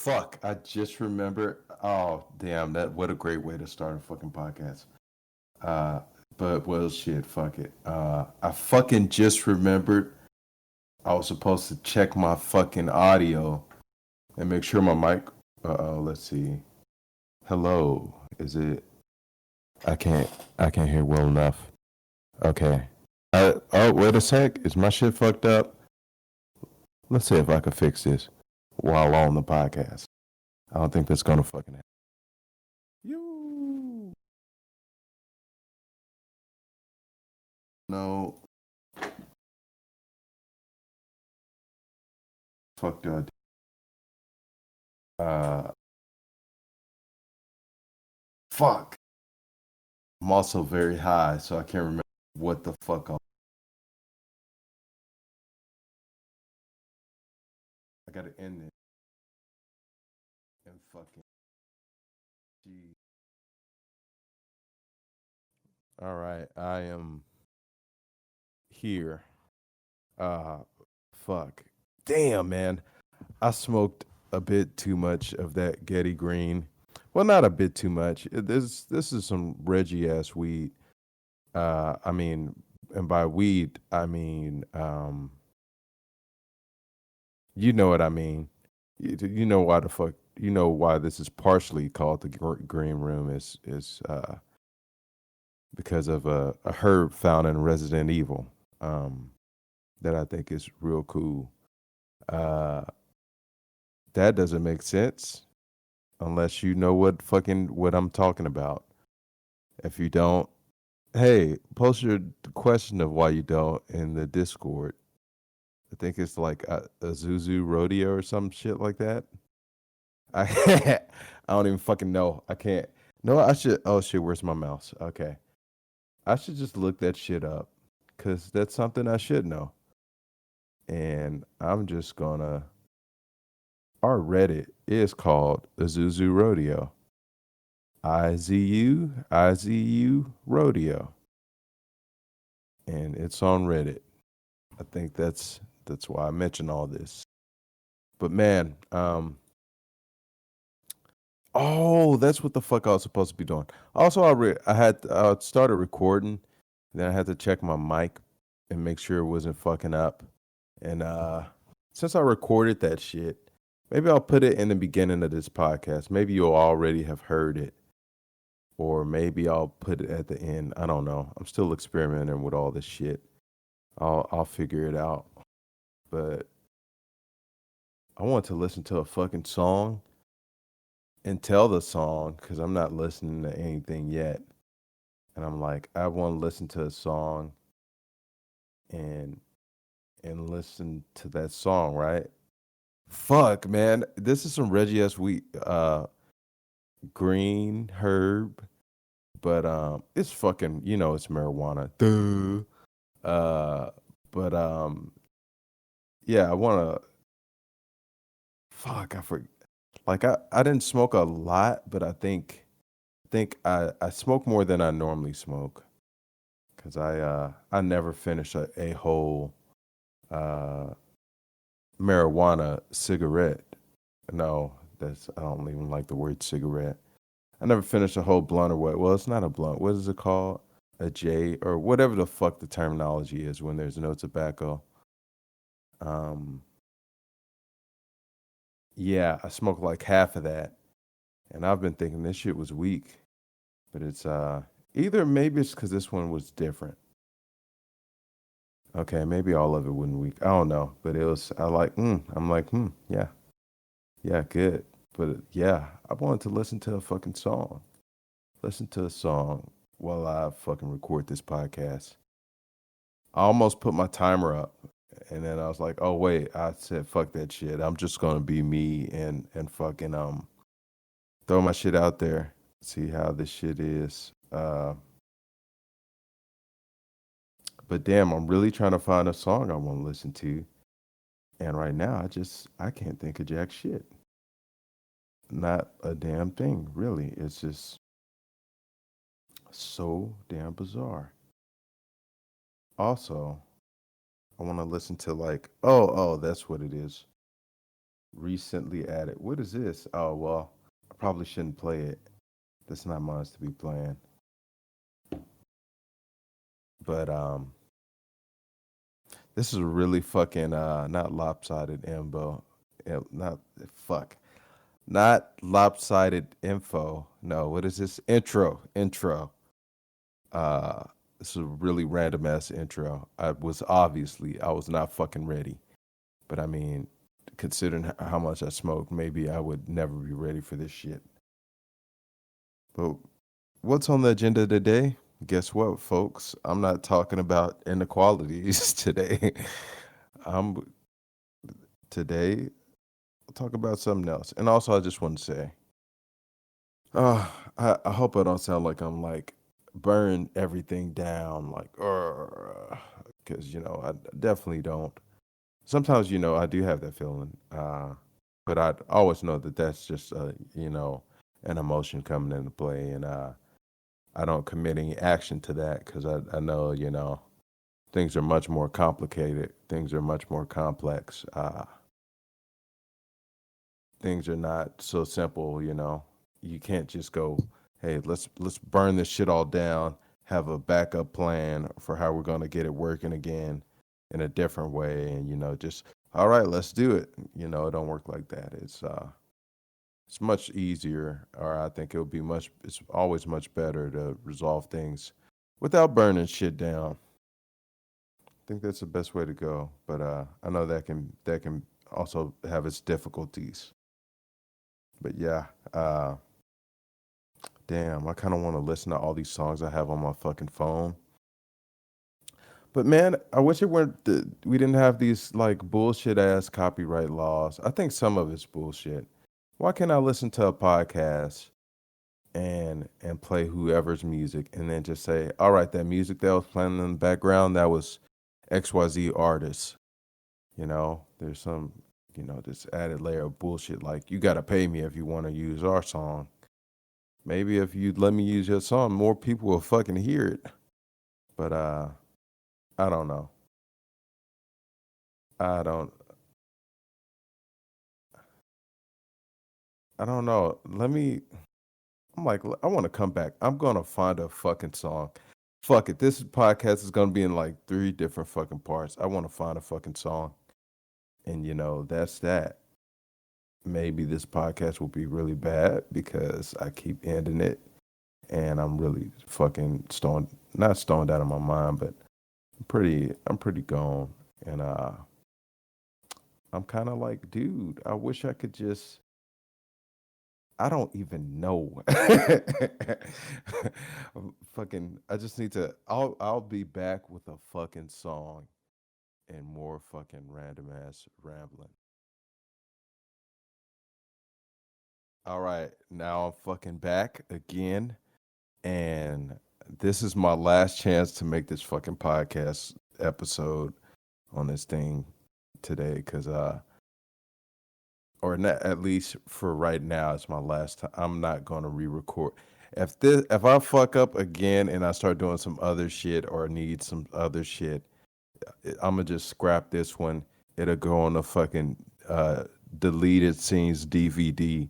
Fuck, I just remembered. Oh, damn, that what a great way to start a fucking podcast. Uh, but well, shit, fuck it. I fucking just remembered I was supposed to check my fucking audio and make sure my mic. Let's see. Hello, is it? I can't. I can't hear well enough. Okay. Oh, wait a sec. Is my shit fucked up? Let's see if I can fix this while on the podcast. I don't think that's gonna fucking happen. You. No. Fuck that. Uh, fuck. I'm also very high, so I can't remember what the fuck I gotta end it and fucking G. All right, I am here. Uh, fuck. Damn, man. I smoked a bit too much of that Getty Green. Well, not a bit too much. This is some Reggie ass weed. I mean, and by weed, I mean, you know what I mean. You know why the fuck. You know why this is partially called the Green Room is because of a herb found in Resident Evil, um, that I think is real cool. Uh, that doesn't make sense unless you know what I'm talking about. If you don't, hey, post your question of why you don't in the Discord. I think it's like a Zuzu Rodeo or some shit like that. I I don't even fucking know. I can't. No, I should. Oh shit, where's my mouse? Okay, I should just look that shit up because that's something I should know. And I'm just gonna. Our Reddit is called the Zuzu Rodeo. IZU Rodeo, and it's on Reddit. I think that's why I mentioned all this. But man, oh, that's what the fuck I was supposed to be doing. Also, I started recording, then I had to check my mic and make sure it wasn't fucking up. And since I recorded that shit, maybe I'll put it in the beginning of this podcast. Maybe you'll already have heard it, or maybe I'll put it at the end. I don't know. I'm still experimenting with all this shit. I'll figure it out. But I want to listen to a fucking song and tell the song because I'm not listening to anything yet. And I'm like, I want to listen to a song and listen to that song, right? Fuck, man. This is some Reggie S. Wheat green herb, but it's fucking, it's marijuana. Duh. Uh but yeah, I wanna fuck, I forget. Like I didn't smoke a lot, but I think I smoke more than I normally smoke. Cause I never finish a whole uh marijuana cigarette. No, that's I don't even like the word cigarette. I never finished a whole blunt or what. Well, it's not a blunt. What is it called? A J or whatever the fuck the terminology is when there's no tobacco. Um, yeah, I smoked like half of that, and I've been thinking this shit was weak, but it's either maybe it's because this one was different. Okay, maybe all of it wasn't weak. I don't know, but it was. I'm like, yeah, yeah, good. But yeah, I wanted to listen to a fucking song. Listen to a song while I fucking record this podcast. I almost put my timer up, and then I was like, "Oh wait," I said, "Fuck that shit. I'm just gonna be me and fucking throw my shit out there. See how this shit is." But damn, I'm really trying to find a song I want to listen to, and right now I can't think of jack shit. Not a damn thing, really. It's just so damn bizarre. Also, I want to listen to like, oh, that's what it is. Recently added. What is this? Oh well, I probably shouldn't play it. That's not mine to be playing. But this is really fucking not lopsided info. Not fuck. Not lopsided info. No, what is this? Intro. Uh this is a really random ass intro. I was not fucking ready. But I mean, considering how much I smoke, maybe I would never be ready for this shit. But what's on the agenda today? Guess what, folks? I'm not talking about inequalities today. I'm today I'll talk about something else. And also I just want to say, I hope I don't sound like I'm like burn everything down, like because I definitely don't. Sometimes I do have that feeling, but I always know that that's just an emotion coming into play, and I don't commit any action to that because I know things are much more complicated, things are much more complex, things are not so simple. You can't just go, hey, let's burn this shit all down, have a backup plan for how we're going to get it working again in a different way, and just all right, let's do it. It don't work like that. It's much easier, or I think it's always much better to resolve things without burning shit down. I think that's the best way to go, but I know that can also have its difficulties. But yeah, damn, I kind of want to listen to all these songs I have on my fucking phone. But man, I wish we didn't have these like bullshit ass copyright laws. I think some of it's bullshit. Why can't I listen to a podcast and play whoever's music and then just say, "All right, that music that was playing in the background, that was XYZ artist." There's some, this added layer of bullshit like you got to pay me if you want to use our song. Maybe if you'd let me use your song, more people will fucking hear it. But I don't know. I don't I don't know. I'm like I want to come back. I'm going to find a fucking song. Fuck it. This podcast is going to be in like three different fucking parts. I want to find a fucking song. And that's that. Maybe this podcast will be really bad because I keep ending it and I'm really fucking stoned, not stoned out of my mind, but I'm pretty gone. And I'm kind of like, dude, I wish I could just I don't even know. Fucking I just need to I'll be back with a fucking song and more fucking random ass rambling. All right, now I'm fucking back again, and this is my last chance to make this fucking podcast episode on this thing today, because or not, at least for right now, it's my last time. I'm not gonna re-record. If I fuck up again and I start doing some other shit or need some other shit, I'm gonna just scrap this one. It'll go on the fucking deleted scenes DVD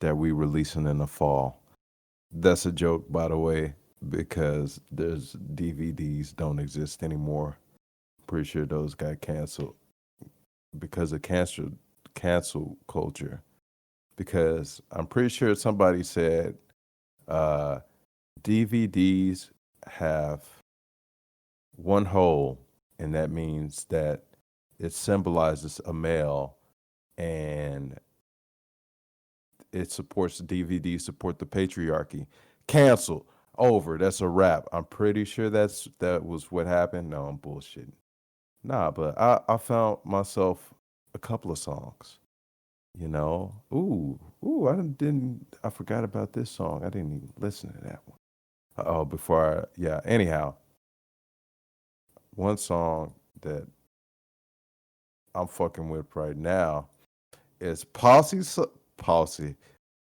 that we releasing in the fall. That's a joke, by the way, because there's DVDs don't exist anymore. Pretty sure those got canceled because of cancel culture. Because I'm pretty sure somebody said uh, DVDs have one hole, and that means that it symbolizes a male, and it supports the DVD, support the patriarchy. Cancel over. That's a wrap. I'm pretty sure that was what happened. No, I'm bullshitting. Nah, but I found myself a couple of songs. Ooh, I forgot about this song. I didn't even listen to that one. Oh, yeah. Anyhow, one song that I'm fucking with right now is Posse.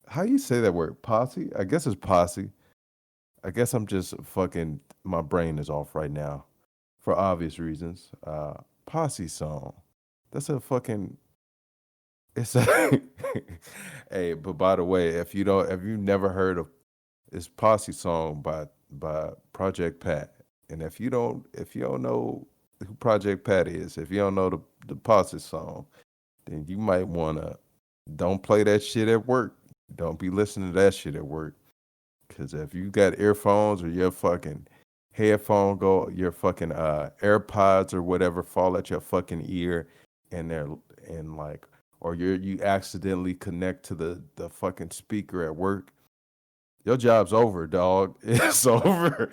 How you say that word? Posse? I guess it's Posse. I guess I'm just fucking. My brain is off right now, for obvious reasons. Posse song. That's a fucking. It's hey, but by the way, if you never heard of this Posse song by Project Pat, and if you don't know who Project Pat is, if you don't know the Posse song, then you might wanna don't play that shit at work. Don't be listening to that shit at work. Cause if you got earphones or your fucking headphone go, your fucking AirPods or whatever fall at your fucking ear, and they're and like, or you accidentally connect to the fucking speaker at work, your job's over, dog. It's over.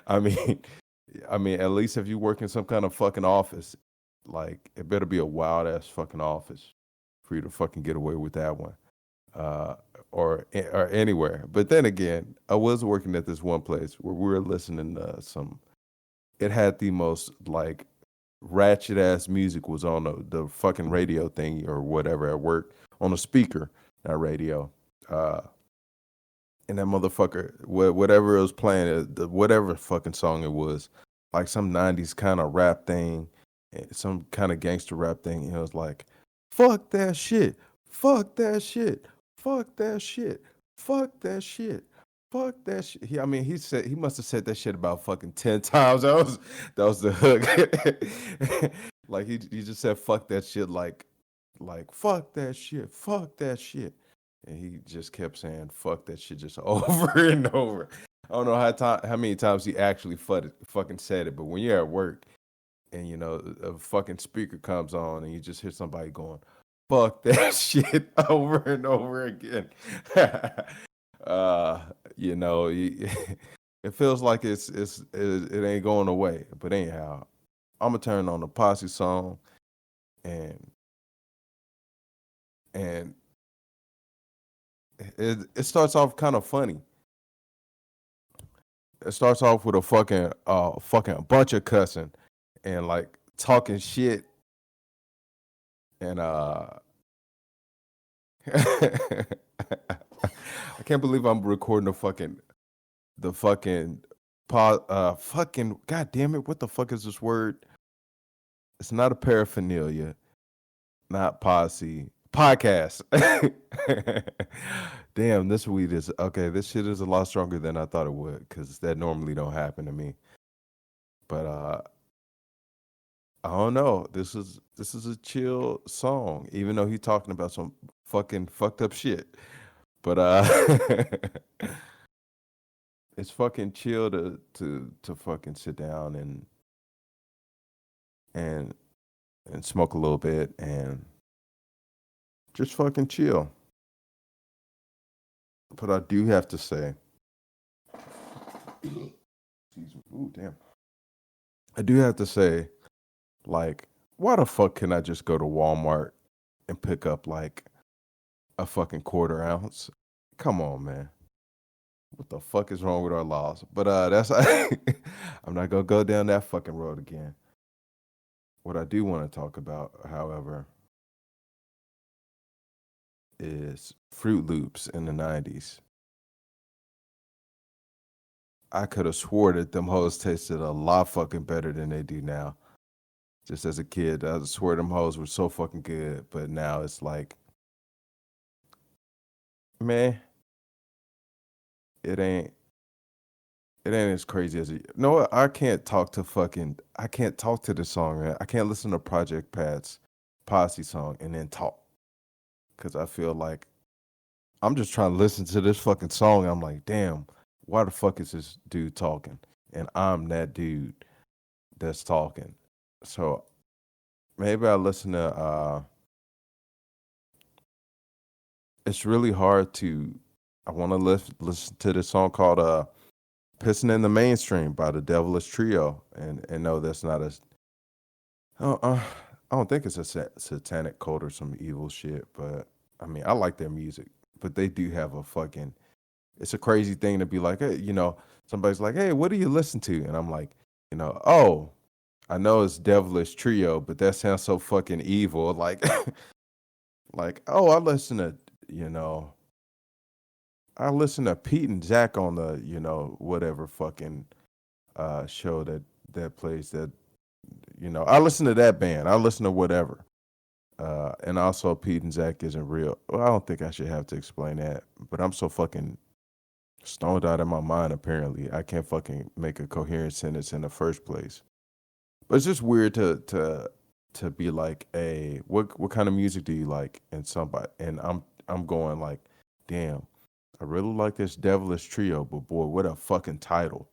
I mean, at least if you work in some kind of fucking office, like it better be a wild ass fucking office for you to fucking get away with that one. Uh, or anywhere. But then again, I was working at this one place where we were listening to some. It had the most like ratchet ass music was on the fucking radio thing or whatever at work on a speaker, not radio. Uh, and that motherfucker, whatever it was playing, whatever fucking song it was, like some '90s kind of rap thing, some kind of gangster rap thing. And it was like, "Fuck that shit, fuck that shit, fuck that shit, fuck that shit, fuck that shit." I mean, he must have said that shit about fucking 10 times. That was the hook. Like he just said, "Fuck that shit," like fuck that shit, fuck that shit. And he just kept saying "fuck that shit" just over and over. I don't know how many times he actually fucking said it, but when you're at work and a fucking speaker comes on and you just hear somebody going "fuck that shit" over and over again, uh, you know, it feels like it ain't going away. But anyhow, I'm gonna turn on the Posse song and and it starts off kind of funny. It starts off with a fucking bunch of cussing and like talking shit and I can't believe I'm recording the fucking fucking god damn it, what the fuck is this word? It's not a paraphernalia, not posse. Podcast. Damn, this weed is okay. This shit is a lot stronger than I thought it would, because that normally don't happen to me. But I don't know. This is a chill song, even though he's talking about some fucking fucked up shit. But it's fucking chill to fucking sit down and and smoke a little bit and just fucking chill. But I do have to say, excuse me. Ooh, damn. I do have to say, like, why the fuck can I just go to Walmart and pick up like a fucking quarter ounce? Come on, man. What the fuck is wrong with our laws? But that's I'm not gonna go down that fucking road again. What I do want to talk about, however, is Fruit Loops in the '90s. I could have swore that them hoes tasted a lot fucking better than they do now. Just as a kid, I swear them hoes were so fucking good, but now it's like, man, it ain't it ain't as crazy as it. No, what? I can't talk to this song, man. I can't listen to Project Pat's Posse song and then talk because I feel like I'm just trying to listen to this fucking song. And I'm like, damn, why the fuck is this dude talking? And I'm that dude that's talking. So maybe I listen to. It's really hard to. I want to listen to this song called "Pissing in the Mainstream" by the Devilish Trio, and no, that's not a. I don't think it's a satanic cult or some evil shit, but I mean, I like their music, but they do have a fucking. It's a crazy thing to be like, hey, somebody's like, hey, what do you listen to? And I'm like, oh, I know it's Devilish Trio, but that sounds so fucking evil. Like, like, oh, you know, I listen to Pete and Zach on the, whatever fucking show that plays that, I listen to that band. I listen to whatever. And also Pete and Zach isn't real. Well, I don't think I should have to explain that, but I'm so fucking stoned out of my mind. Apparently, I can't fucking make a coherent sentence in the first place. But it's just weird to be like, hey, what kind of music do you like? And somebody and I'm going like, damn, I really like this Devilish Trio, but boy, what a fucking title.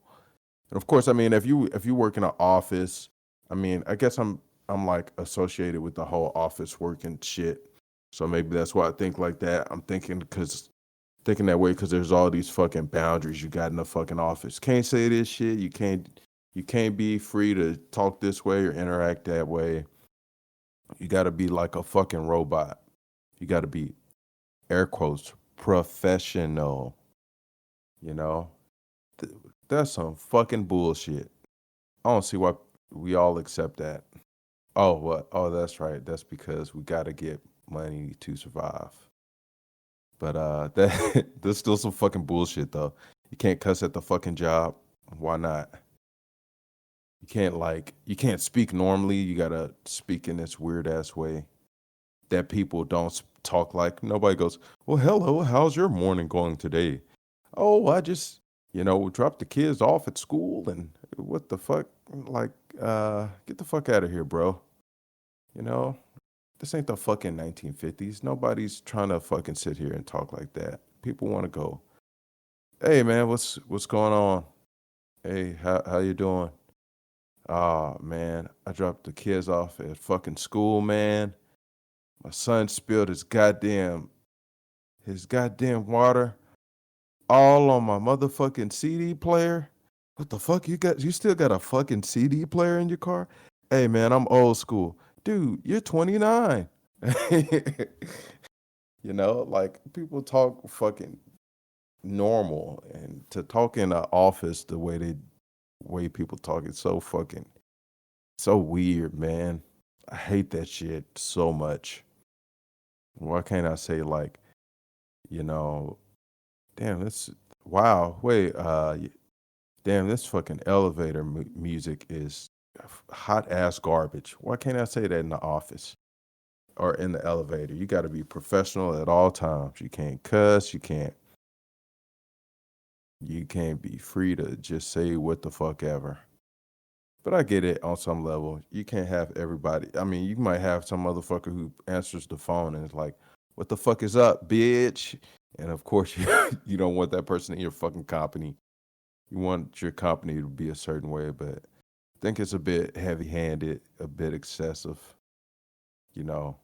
And of course, I mean, if you work in an office, I mean, I guess I'm like associated with the whole office working shit. So maybe that's why I think like that. I'm thinking that way because there's all these fucking boundaries you got in the fucking office. Can't say this shit. You can't be free to talk this way or interact that way. You got to be like a fucking robot. You got to be air quotes professional. You know, Th- that's some fucking bullshit. I don't see why we all accept that. Oh, what? Oh, that's right. That's because we got to get money to survive. But that that's still some fucking bullshit though. You can't cuss at the fucking job. Why not? You can't speak normally. You gotta speak in this weird ass way that people don't talk like. Nobody goes, "Well, hello, how's your morning going today?" Oh, I just dropped the kids off at school and what the fuck? Like, get the fuck out of here, bro. You know, this ain't the fucking 1950s. Nobody's trying to fucking sit here and talk like that. People want to go, "Hey, man, what's going on? Hey, how you doing?" Oh man, I dropped the kids off at fucking school, man. My son spilled his goddamn water all on my motherfucking CD player. What the fuck? You still got a fucking CD player in your car? Hey man, I'm old school. Dude, you're 29. Like people talk fucking normal and to talk in an office the way people talk is so weird, man. I hate that shit so much. Why can't I say like, you know, damn, wow, wait, damn, this fucking elevator music is hot ass garbage. Why can't I say that in the office or in the elevator? You got to be professional at all times. You can't cuss. You can't be free to just say what the fuck ever. But I get it on some level. You can't have everybody. I mean, you might have some motherfucker who answers the phone and is like, "What the fuck is up, bitch?" And of course, you don't want that person in your fucking company. You want your company to be a certain way, but I think it's a bit heavy-handed, a bit excessive. You know,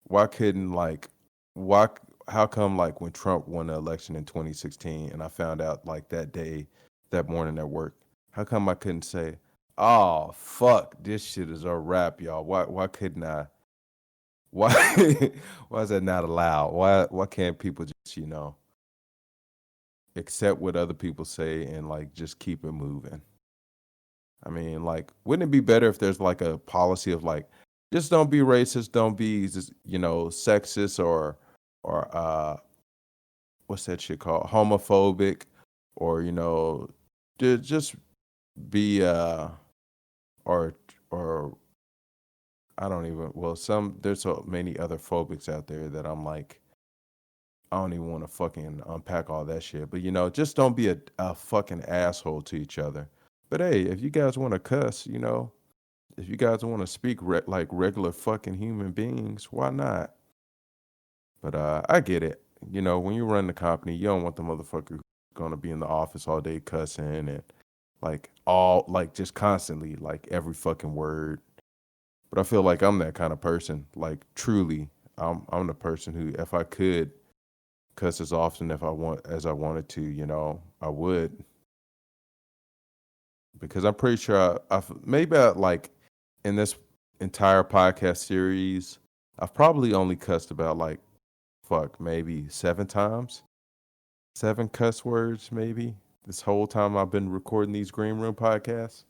why couldn't like, why? How come like when Trump won the election in 2016, and I found out like that day, that morning at work, how come I couldn't say, "Oh fuck, this shit is a wrap, y'all"? Why couldn't I? Why why is that not allowed? Why can't people just accept what other people say and like just keep it moving? I mean, like, wouldn't it be better if there's like a policy of like, just don't be racist, don't be sexist or what's that shit called, homophobic, or just be or or I don't even, well, there's so many other phobics out there that I'm like, I don't even want to fucking unpack all that shit. But just don't be a fucking asshole to each other. But hey, if you guys want to cuss, if you guys want to speak like regular fucking human beings, why not? But I get it. When you run the company, you don't want the motherfucker who's gonna be in the office all day cussing and like all like just constantly like every fucking word. But I feel like I'm that kind of person. Like truly, I'm the person who, if I could cuss as often if I want as I wanted to, I would, because I'm pretty sure maybe like in this entire podcast series, I've probably only cussed about like fuck maybe 7 times, 7 cuss words maybe this whole time I've been recording these Green Room podcasts.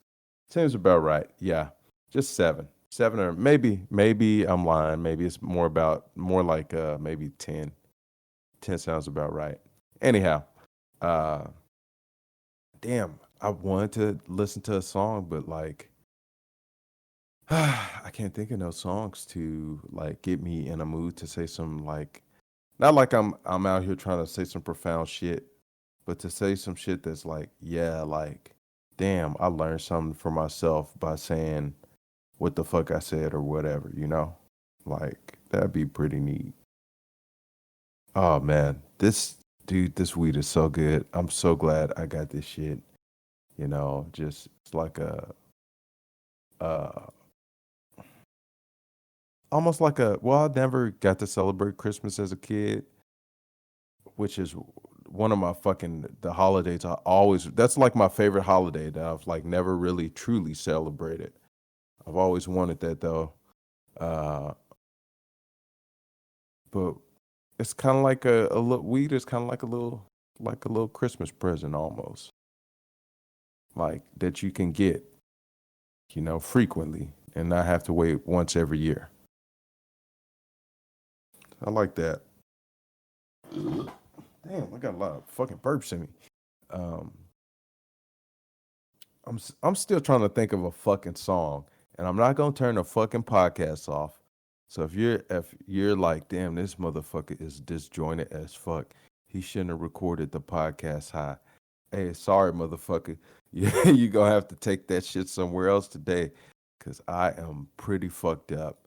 Seems about right. Yeah, just 7, or maybe I'm lying. Maybe it's more like maybe 10. 10 sounds about right. Anyhow, uh, damn, I wanted to listen to a song, but like I can't think of no songs to like get me in a mood to say some like not like I'm out here trying to say some profound shit, but to say some shit that's like, yeah, like, damn, I learned something for myself by saying what the fuck I said or whatever, you know? Like, that'd be pretty neat. Oh man, this weed is so good. I'm so glad I got this shit. Just it's like uh almost like well, I never got to celebrate Christmas as a kid, which is one of my fucking the holidays I always that's like my favorite holiday that I've like never really truly celebrated. I've always wanted that though. Uh but it's kind of like a little weed is kind of like a little Christmas present almost. Like that you can get, frequently and not have to wait once every year. I like that. Damn, I got a lot of fucking burps in me. Um I'm still trying to think of a fucking song, and I'm not gonna turn the fucking podcast off. So if you're like, damn, this motherfucker is disjointed as fuck. He shouldn't have recorded the podcast high. Hey, sorry, motherfucker. You gonna have to take that shit somewhere else today, cause I am pretty fucked up,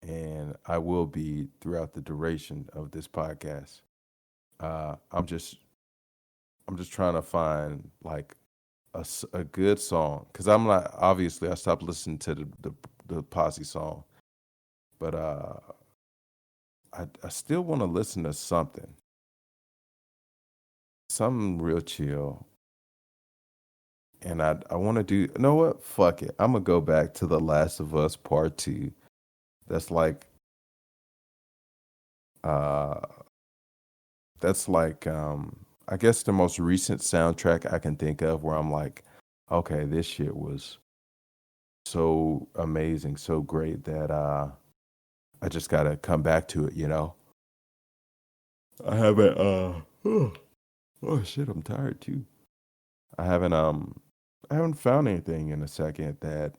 and I will be throughout the duration of this podcast. I'm just trying to find like a good song because I'm not obviously I stopped listening to the Posse song, but I still want to listen to something real chill, and I want to do. You know what? Fuck it. I'm gonna go back to The Last of Us Part Two. That's like uh I guess the most recent soundtrack I can think of where I'm like, okay, this shit was so amazing, so great that I just gotta come back to it. I haven't oh shit, I'm tired too. I haven't I haven't found anything in a second that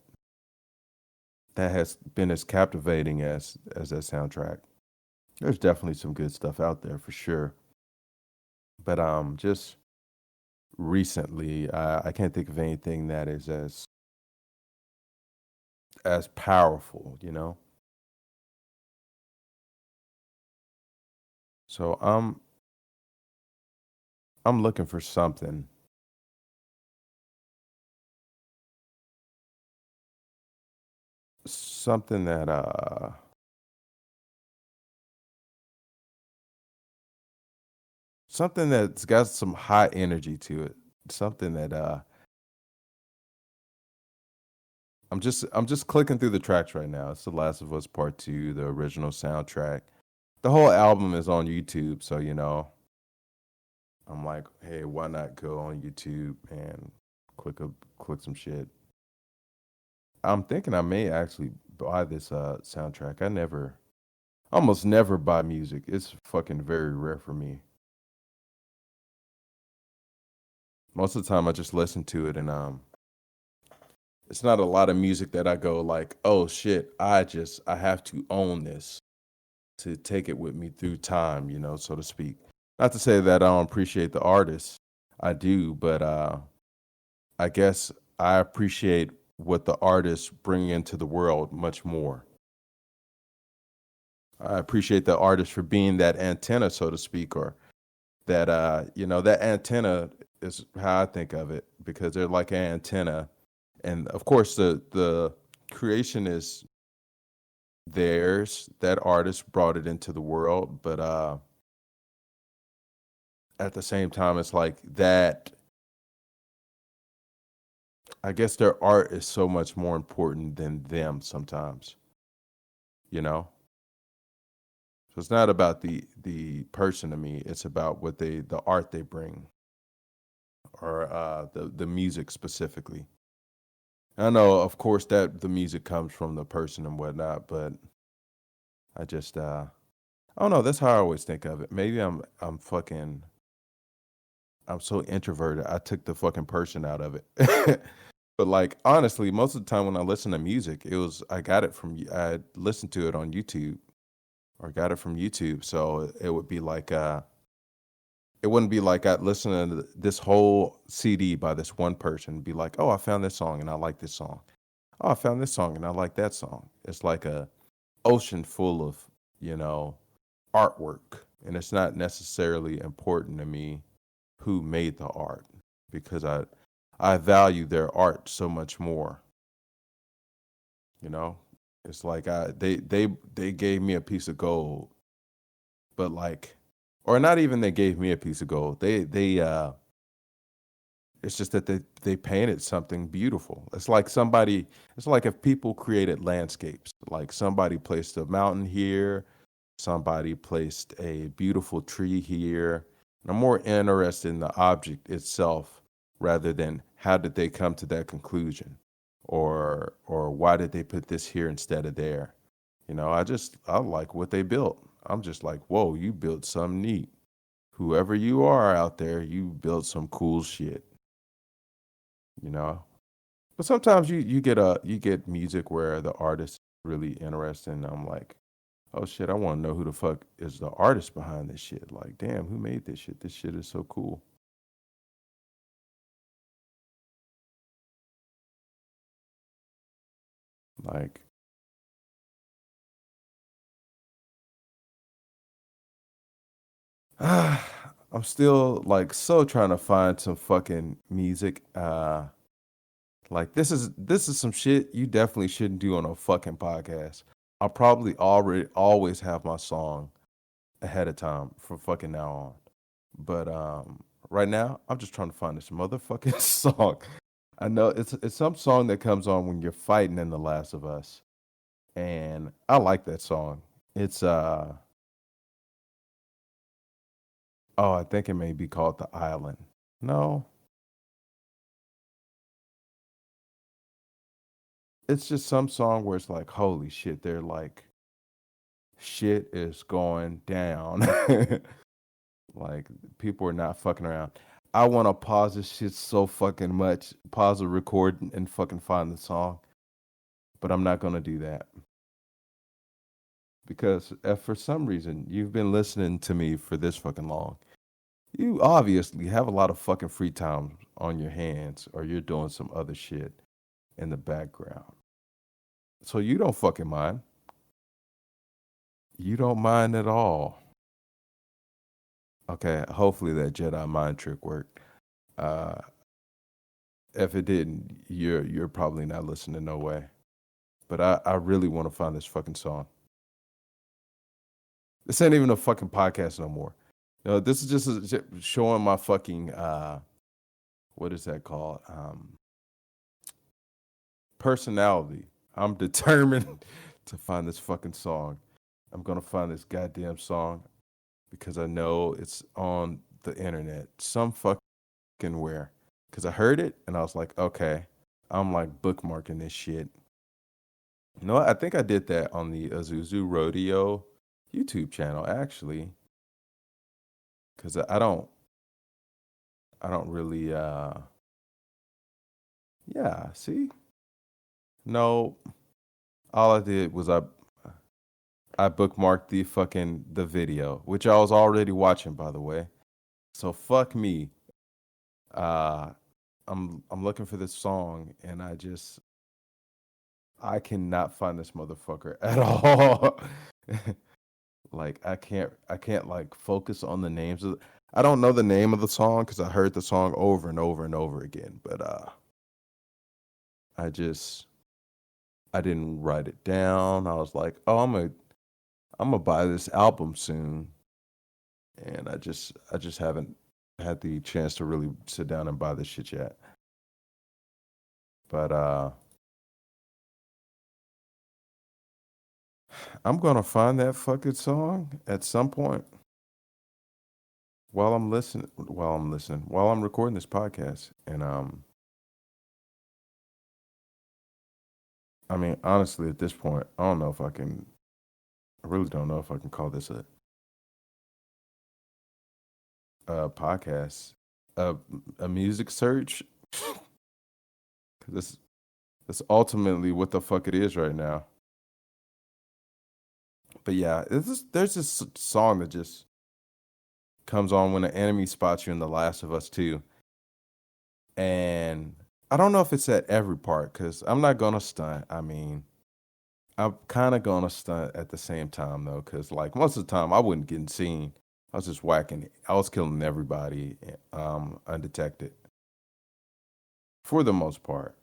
has been as captivating as that soundtrack. There's definitely some good stuff out there for sure. But just recently I can't think of anything that is as powerful. So I'm looking for something that something that's got some high energy to it. Something that I'm just clicking through the tracks right now. It's The Last of Us Part Two, the original soundtrack. The whole album is on YouTube, so I'm like, hey, why not go on YouTube and click some shit. I'm thinking I may actually buy this soundtrack. Almost never buy music. It's fucking very rare for me. Most of the time I just listen to it and it's not a lot of music that I go like, "Oh shit, I have to own this to take it with me through time," so to speak. Not to say that I don't appreciate the artist. I do, but I guess I appreciate what the artists bring into the world much more. I appreciate the artist for being that antenna, so to speak, or that that antenna is how I think of it because they're like an antenna, and of course the creation is theirs. That artist brought it into the world, but at the same time, it's like that. I guess their art is so much more important than them sometimes. You know, so it's not about the person to me. It's about what the art they bring or the music specifically. I know, of course, that the music comes from the person and whatnot, but I just I don't know. That's how I always think of it. Maybe I'm so introverted. I took the fucking person out of it. But like honestly, most of the time when I listen to music, it was I got it from I listened to it on YouTube or got it from YouTube. So it would be like it wouldn't be like I listening to this whole CD by this one person, be like, oh, I found this song and I like this song. Oh, I found this song and I like that song. It's like a ocean full of, you know, artwork. And it's not necessarily important to me who made the art because I value their art so much more, you know? It's like they gave me a piece of gold, but like or not even they gave me a piece of gold. They it's just that they painted something beautiful. It's like if people created landscapes, like somebody placed a mountain here, somebody placed a beautiful tree here. And I'm more interested in the object itself rather than how did they come to that conclusion or why did they put this here instead of there. You know, I like what they built. I'm just like, whoa, you built something neat. Whoever you are out there, you built some cool shit, you know? But sometimes you get music where the artist is really interesting. I'm like, oh shit, I want to know who the fuck is the artist behind this shit. Like, damn, who made this shit? This shit is so cool. Like, I'm still like so trying to find some fucking music. Like this is some shit you definitely shouldn't do on a fucking podcast. I'll probably already always have my song ahead of time from fucking now on. But right now, I'm just trying to find this motherfucking song. I know it's some song that comes on when you're fighting in The Last of Us, and I like that song. It's oh, I think it may be called The Island. No, it's just some song where it's like, holy shit, they're like, shit is going down. Like people are not fucking around. I want to pause this shit so fucking much. Pause the record and fucking find the song, but I'm not gonna do that because if for some reason you've been listening to me for this fucking long, you obviously have a lot of fucking free time on your hands, or you're doing some other shit in the background. So you don't fucking mind. You don't mind at all. Okay, hopefully that Jedi mind trick worked. Uh, if it didn't, you're probably not listening no way. But I really want to find this fucking song. This ain't even a fucking podcast no more. No, this is just showing my fucking what is that called? Personality. I'm determined to find this fucking song. I'm gonna find this goddamn song because I know it's on the internet some fucking where. Because I heard it and I was like, okay, I'm like bookmarking this shit. You know what? I think I did that on the Azuzu Rodeo YouTube channel actually, because I don't really yeah, see? No, all I did was I bookmarked the fucking the video, which I was already watching by the way. So fuck me. Uh I'm looking for this song and I cannot find this motherfucker at all. Like I can't like focus on the names of I don't know the name of the song cuz I heard the song over and over and over again, but I just I didn't write it down. I was like, "Oh, I'm gonna buy this album soon." And I just haven't had the chance to really sit down and buy this shit yet. But I'm gonna find that fucking song at some point while I'm recording this podcast. And I mean, honestly, at this point, I don't know if I can. I really don't know if I can call this a podcast, a music search. That's ultimately what the fuck it is right now. But yeah, there's this song that just comes on when an enemy spots you in The Last of Us 2. And I don't know if it's at every part because I'm not gonna stunt. I mean, I'm kind of gonna stunt at the same time though, because like most of the time I wasn't getting seen. I was just whacking. I was killing everybody, undetected for the most part.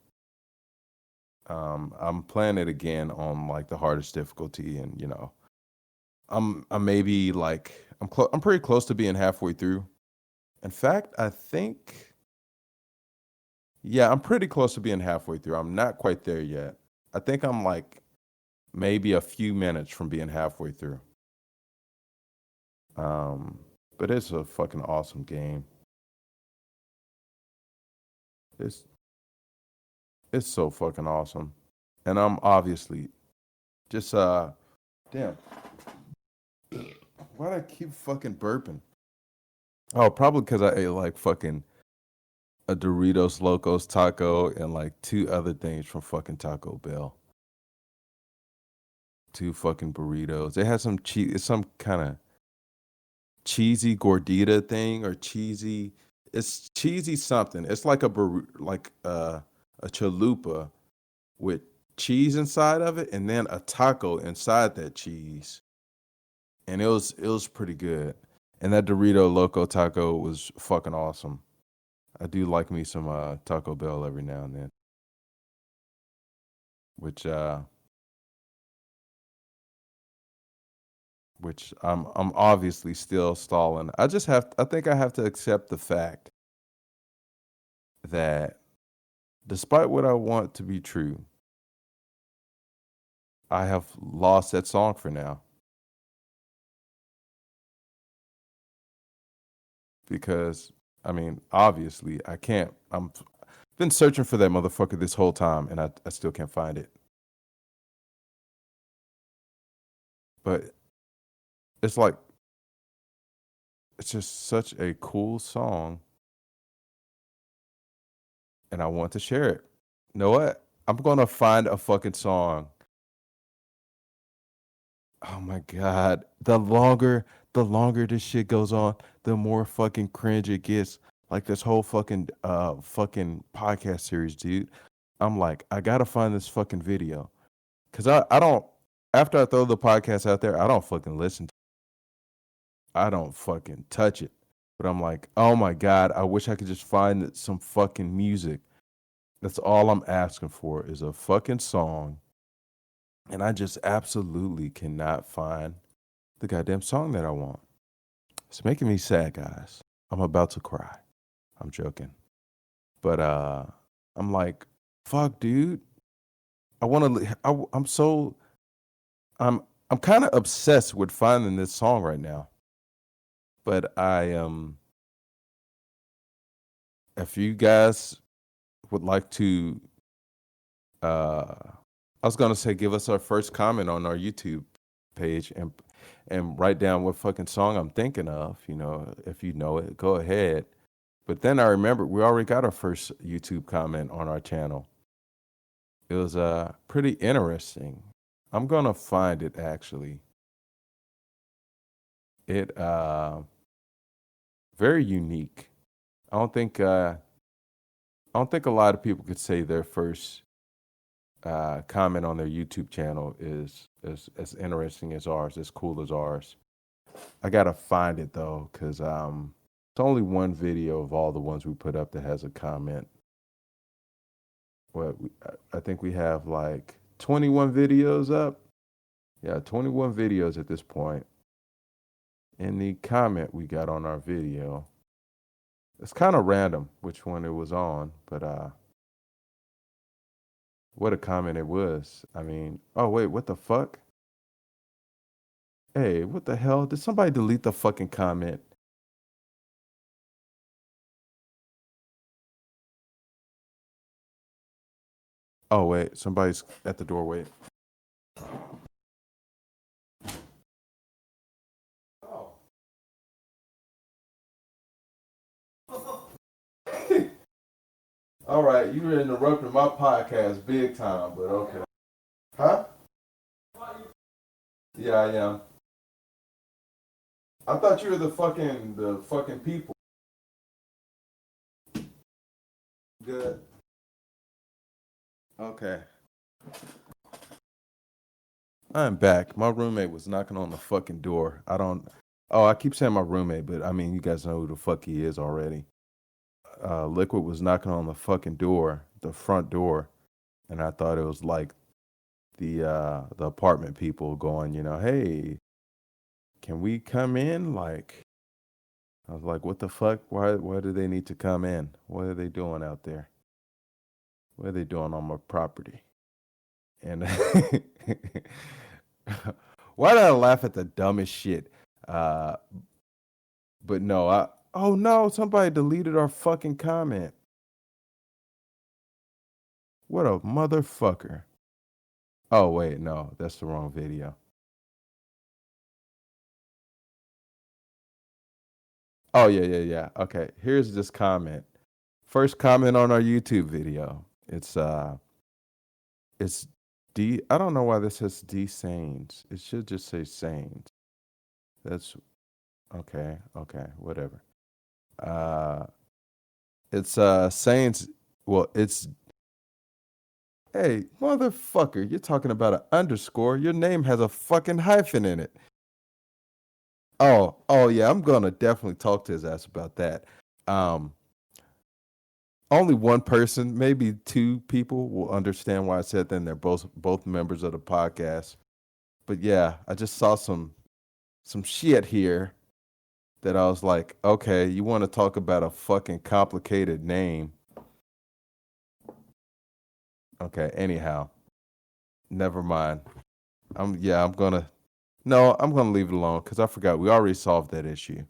I'm playing it again on like the hardest difficulty, and I'm maybe like I'm pretty close to being halfway through. In fact, I think yeah, I'm pretty close to being halfway through. I'm not quite there yet. I think I'm like maybe a few minutes from being halfway through. Um, but it's a fucking awesome game. It's it's so fucking awesome. And I'm obviously just damn, why do I keep fucking burping? Oh, probably because I ate like fucking a Doritos Locos taco and like two other things from fucking Taco Bell. Two fucking burritos. It has some cheese. It's some kind of cheesy gordita thing or cheesy. It's cheesy something. It's like a chalupa with cheese inside of it, and then a taco inside that cheese. And it was pretty good. And that Dorito Loco taco was fucking awesome. I do like me some Taco Bell every now and then, which uh which I'm obviously still stalling. I think I have to accept the fact that despite what I want to be true, I have lost that song for now because I mean, obviously I can't. I'm been searching for that motherfucker this whole time and I still can't find it. But it's like it's just such a cool song and I want to share it. You know what? I'm gonna find a fucking song. Oh my god. The longer this shit goes on, the more fucking cringe it gets. Like this whole fucking podcast series, dude. I'm like, I gotta find this fucking video. Cause I don't after I throw the podcast out there, I don't fucking listen to I don't fucking touch it. But I'm like, oh my god, I wish I could just find some fucking music. That's all I'm asking for is a fucking song. And I just absolutely cannot find the goddamn song that I want. It's making me sad, guys. I'm about to cry. I'm joking. But I'm like, fuck, dude. I want to I'm so I'm I'm kind of obsessed with finding this song right now. But if you guys would like to I was gonna say give us our first comment on our YouTube page and write down what fucking song I'm thinking of. If you know it, go ahead. But then I remember we already got our first YouTube comment on our channel. It was pretty interesting. I'm gonna find it actually. It very unique. I don't think I don't think a lot of people could say their first comment on their YouTube channel is as interesting as ours, as cool as ours. I gotta find it though, cause it's only one video of all the ones we put up that has a comment. I think we have like 21 videos up. Yeah, 21 videos at this point. In the comment we got on our video, it's kind of random which one it was on, but what a comment it was. I mean, oh wait, what the fuck? Hey, what the hell? Did somebody delete the fucking comment? Oh wait, somebody's at the doorway. Oh. All right, you were interrupting my podcast big time, but okay. Huh? Yeah, I am. I thought you were the fucking people. Good. Okay. I'm back. My roommate was knocking on the fucking door. I don't. Oh, I keep saying my roommate, but I mean, you guys know who the fuck he is already. Liquid was knocking on the fucking door, the front door, and I thought it was like the apartment people going, hey, can we come in? Like, I was like, what the fuck? Why do they need to come in? What are they doing out there? What are they doing on my property? And why did I laugh at the dumbest shit? Uh, but no, oh no, somebody deleted our fucking comment. What a motherfucker. Oh wait, no, that's the wrong video. Oh yeah, yeah, yeah. Okay, here's this comment. First comment on our YouTube video. It's D. I don't know why this says D Sanes. It should just say Sanes. That's okay. Okay, whatever. Uh, it's Sanes. Well, it's hey motherfucker. You're talking about an underscore. Your name has a fucking hyphen in it. Oh yeah. I'm gonna definitely talk to his ass about that. Um, only one person, maybe two people, will understand why I said that. And they're both members of the podcast. But yeah, I just saw some shit here that I was like, okay, you want to talk about a fucking complicated name? Okay, anyhow, never mind. I'm gonna no, I'm gonna leave it alone because I forgot we already solved that issue.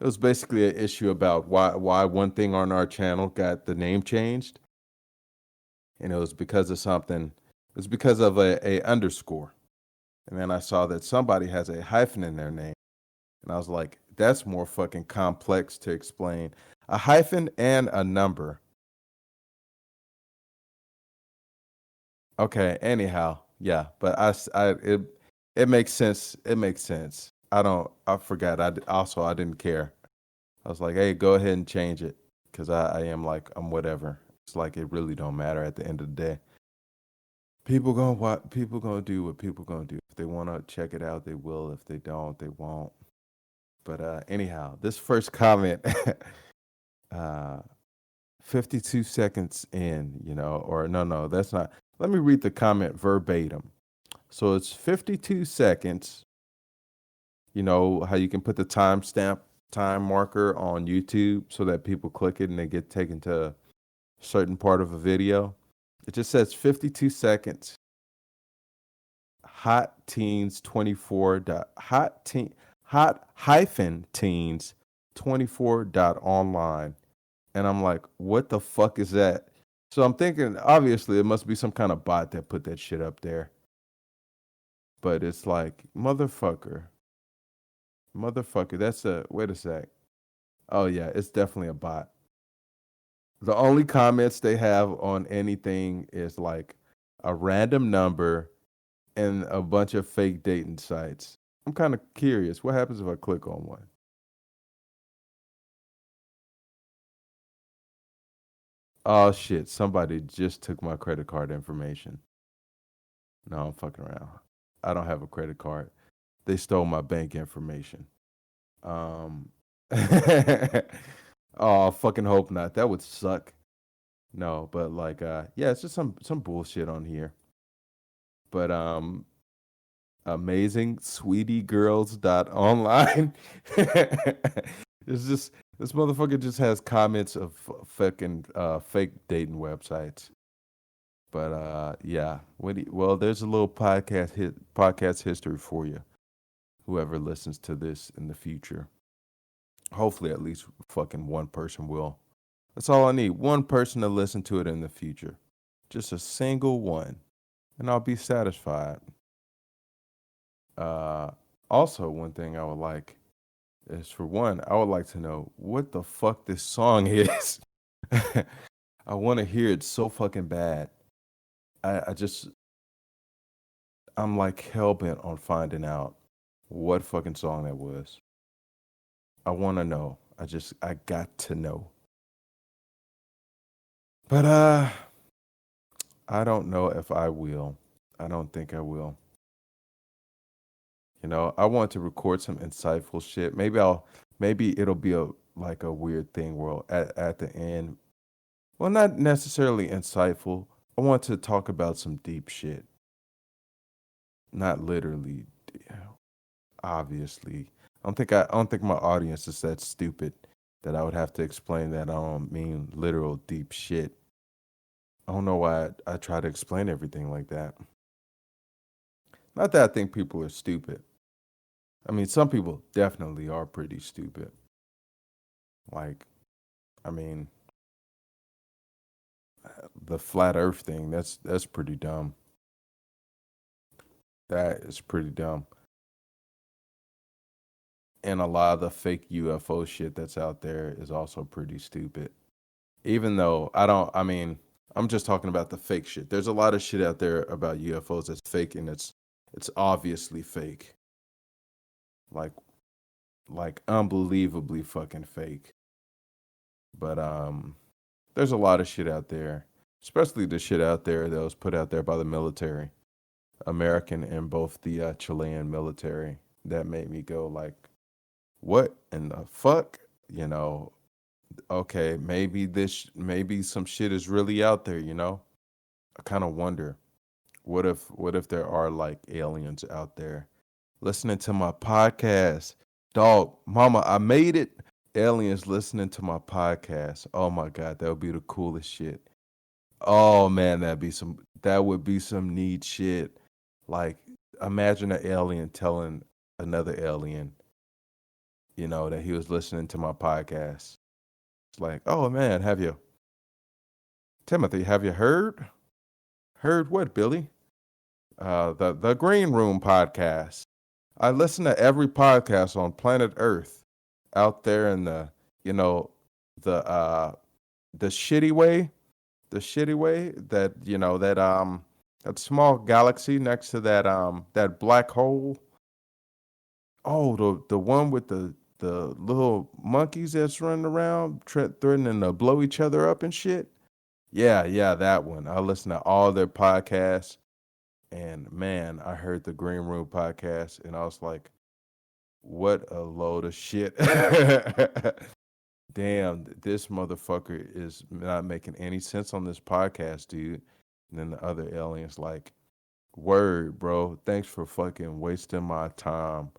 It was basically an issue about why one thing on our channel got the name changed, and it was because of something. It was because of a underscore, and then I saw that somebody has a hyphen in their name, and I was like, that's more fucking complex to explain. A hyphen and a number. Okay, anyhow, yeah, but it makes sense. It makes sense. I forgot. I didn't care. I was like, hey, go ahead and change it because I am like, I'm whatever. It's like it really don't matter at the end of the day. People gonna do what people gonna do. If they wanna check it out, they will. If they don't, they won't. But anyhow, this first comment, uh 52 seconds in, or no, that's not. Let me read the comment verbatim. So it's 52 seconds. You know how you can put the timestamp time marker on YouTube so that people click it and they get taken to a certain part of a video. It just says 52 seconds. Hot teens 24 dot hot hyphen teens 24 dot online. And I'm like, what the fuck is that? So I'm thinking, obviously, it must be some kind of bot that put that shit up there. But it's like, motherfucker. That's wait a sec. Oh, yeah, it's definitely a bot. The only comments they have on anything is like a random number and a bunch of fake dating sites. I'm kind of curious. What happens if I click on one? Oh, shit. Somebody just took my credit card information. No, I'm fucking around. I don't have a credit card. They stole my bank information. Um, oh, I fucking hope not. That would suck. No, but like, yeah, it's just some bullshit on here. But amazing sweetie girls dot online. It's just this motherfucker just has comments of fucking fake dating websites. But yeah, well, there's a little podcast history for you. Whoever listens to this in the future, hopefully at least fucking one person will. That's all I need. One person to listen to it in the future. Just a single one. And I'll be satisfied. Uh Also, one thing I would like is, for one, I would like to know what the fuck this song is. I want to hear it so fucking bad. I just I'm like hell bent on finding out what fucking song that was. I want to know. I got to know. But I don't know if I will. I don't think I will. I want to record some insightful shit. Maybe it'll be a like a weird thing where at the end, well, not necessarily insightful. I want to talk about some deep shit. Not literally, obviously. I don't think my audience is that stupid that I would have to explain that I don't mean literal deep shit. I don't know why I try to explain everything like that. Not that I think people are stupid. I mean, some people definitely are pretty stupid. Like, I mean, the flat Earth thing. That's pretty dumb. That is pretty dumb. And a lot of the fake UFO shit that's out there is also pretty stupid. Even though I mean, I'm just talking about the fake shit. There's a lot of shit out there about UFOs that's fake and it's obviously fake. Like unbelievably fucking fake. But there's a lot of shit out there, especially the shit out there that was put out there by the military, American and both the Chilean military. That made me go like, what in the fuck? You know, okay, maybe some shit is really out there. I kind of wonder, what if there are like aliens out there listening to my podcast? Dog, mama, I made it. Aliens listening to my podcast. Oh my god, that would be the coolest shit. Oh man, that would be some neat shit. Like, imagine an alien telling another alien, that he was listening to my podcast. It's like, oh man, Timothy, have you heard? Heard what, Billy? The Green Room podcast. I listen to every podcast on planet Earth out there in you know, the the shitty way, the shitty way that small galaxy next to that black hole. Oh, the one with the little monkeys that's running around threatening to blow each other up and shit. Yeah, yeah, that one. I listen to all their podcasts, and man, I heard the Green Room podcast, and I was like, "What a load of shit!" Damn, this motherfucker is not making any sense on this podcast, dude. And then the other aliens like, "Word, bro. Thanks for fucking wasting my time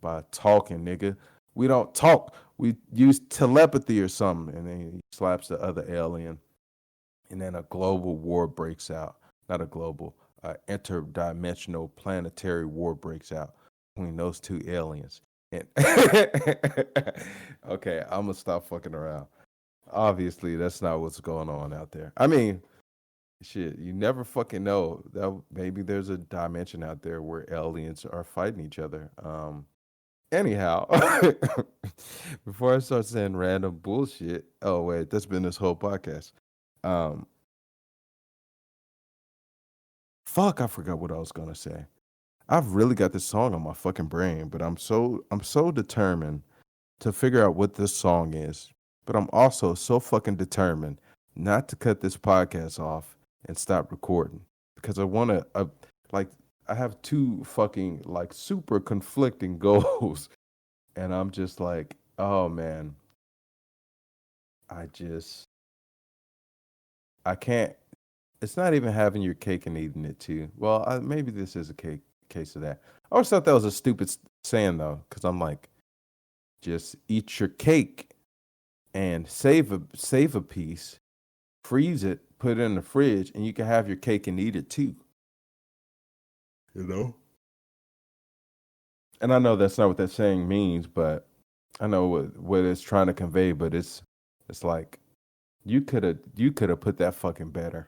by talking, nigga. We don't talk. We use telepathy or something." And then he slaps the other alien, and then a global war breaks out. Not a global, interdimensional planetary war breaks out between those two aliens. And okay, I'm gonna stop fucking around. Obviously, that's not what's going on out there. I mean, shit, you never fucking know. That maybe there's a dimension out there where aliens are fighting each other. Anyhow, before I start saying random bullshit, oh wait, that's been this whole podcast. Um, Fuck, I forgot what I was gonna say. I've really got this song on my fucking brain, but I'm so determined to figure out what this song is. But I'm also so fucking determined not to cut this podcast off and stop recording because I want to like I have two fucking like super conflicting goals, and I'm just like, oh man, I just I can't. It's not even having your cake and eating it too. Well, maybe this is a case of that. I always thought that was a stupid saying though, because I'm like, just eat your cake and save a piece, freeze it, put it in the fridge, and you can have your cake and eat it too. You know. And I know that's not what that saying means, but I know what it's trying to convey. But it's like you could have put that fucking better.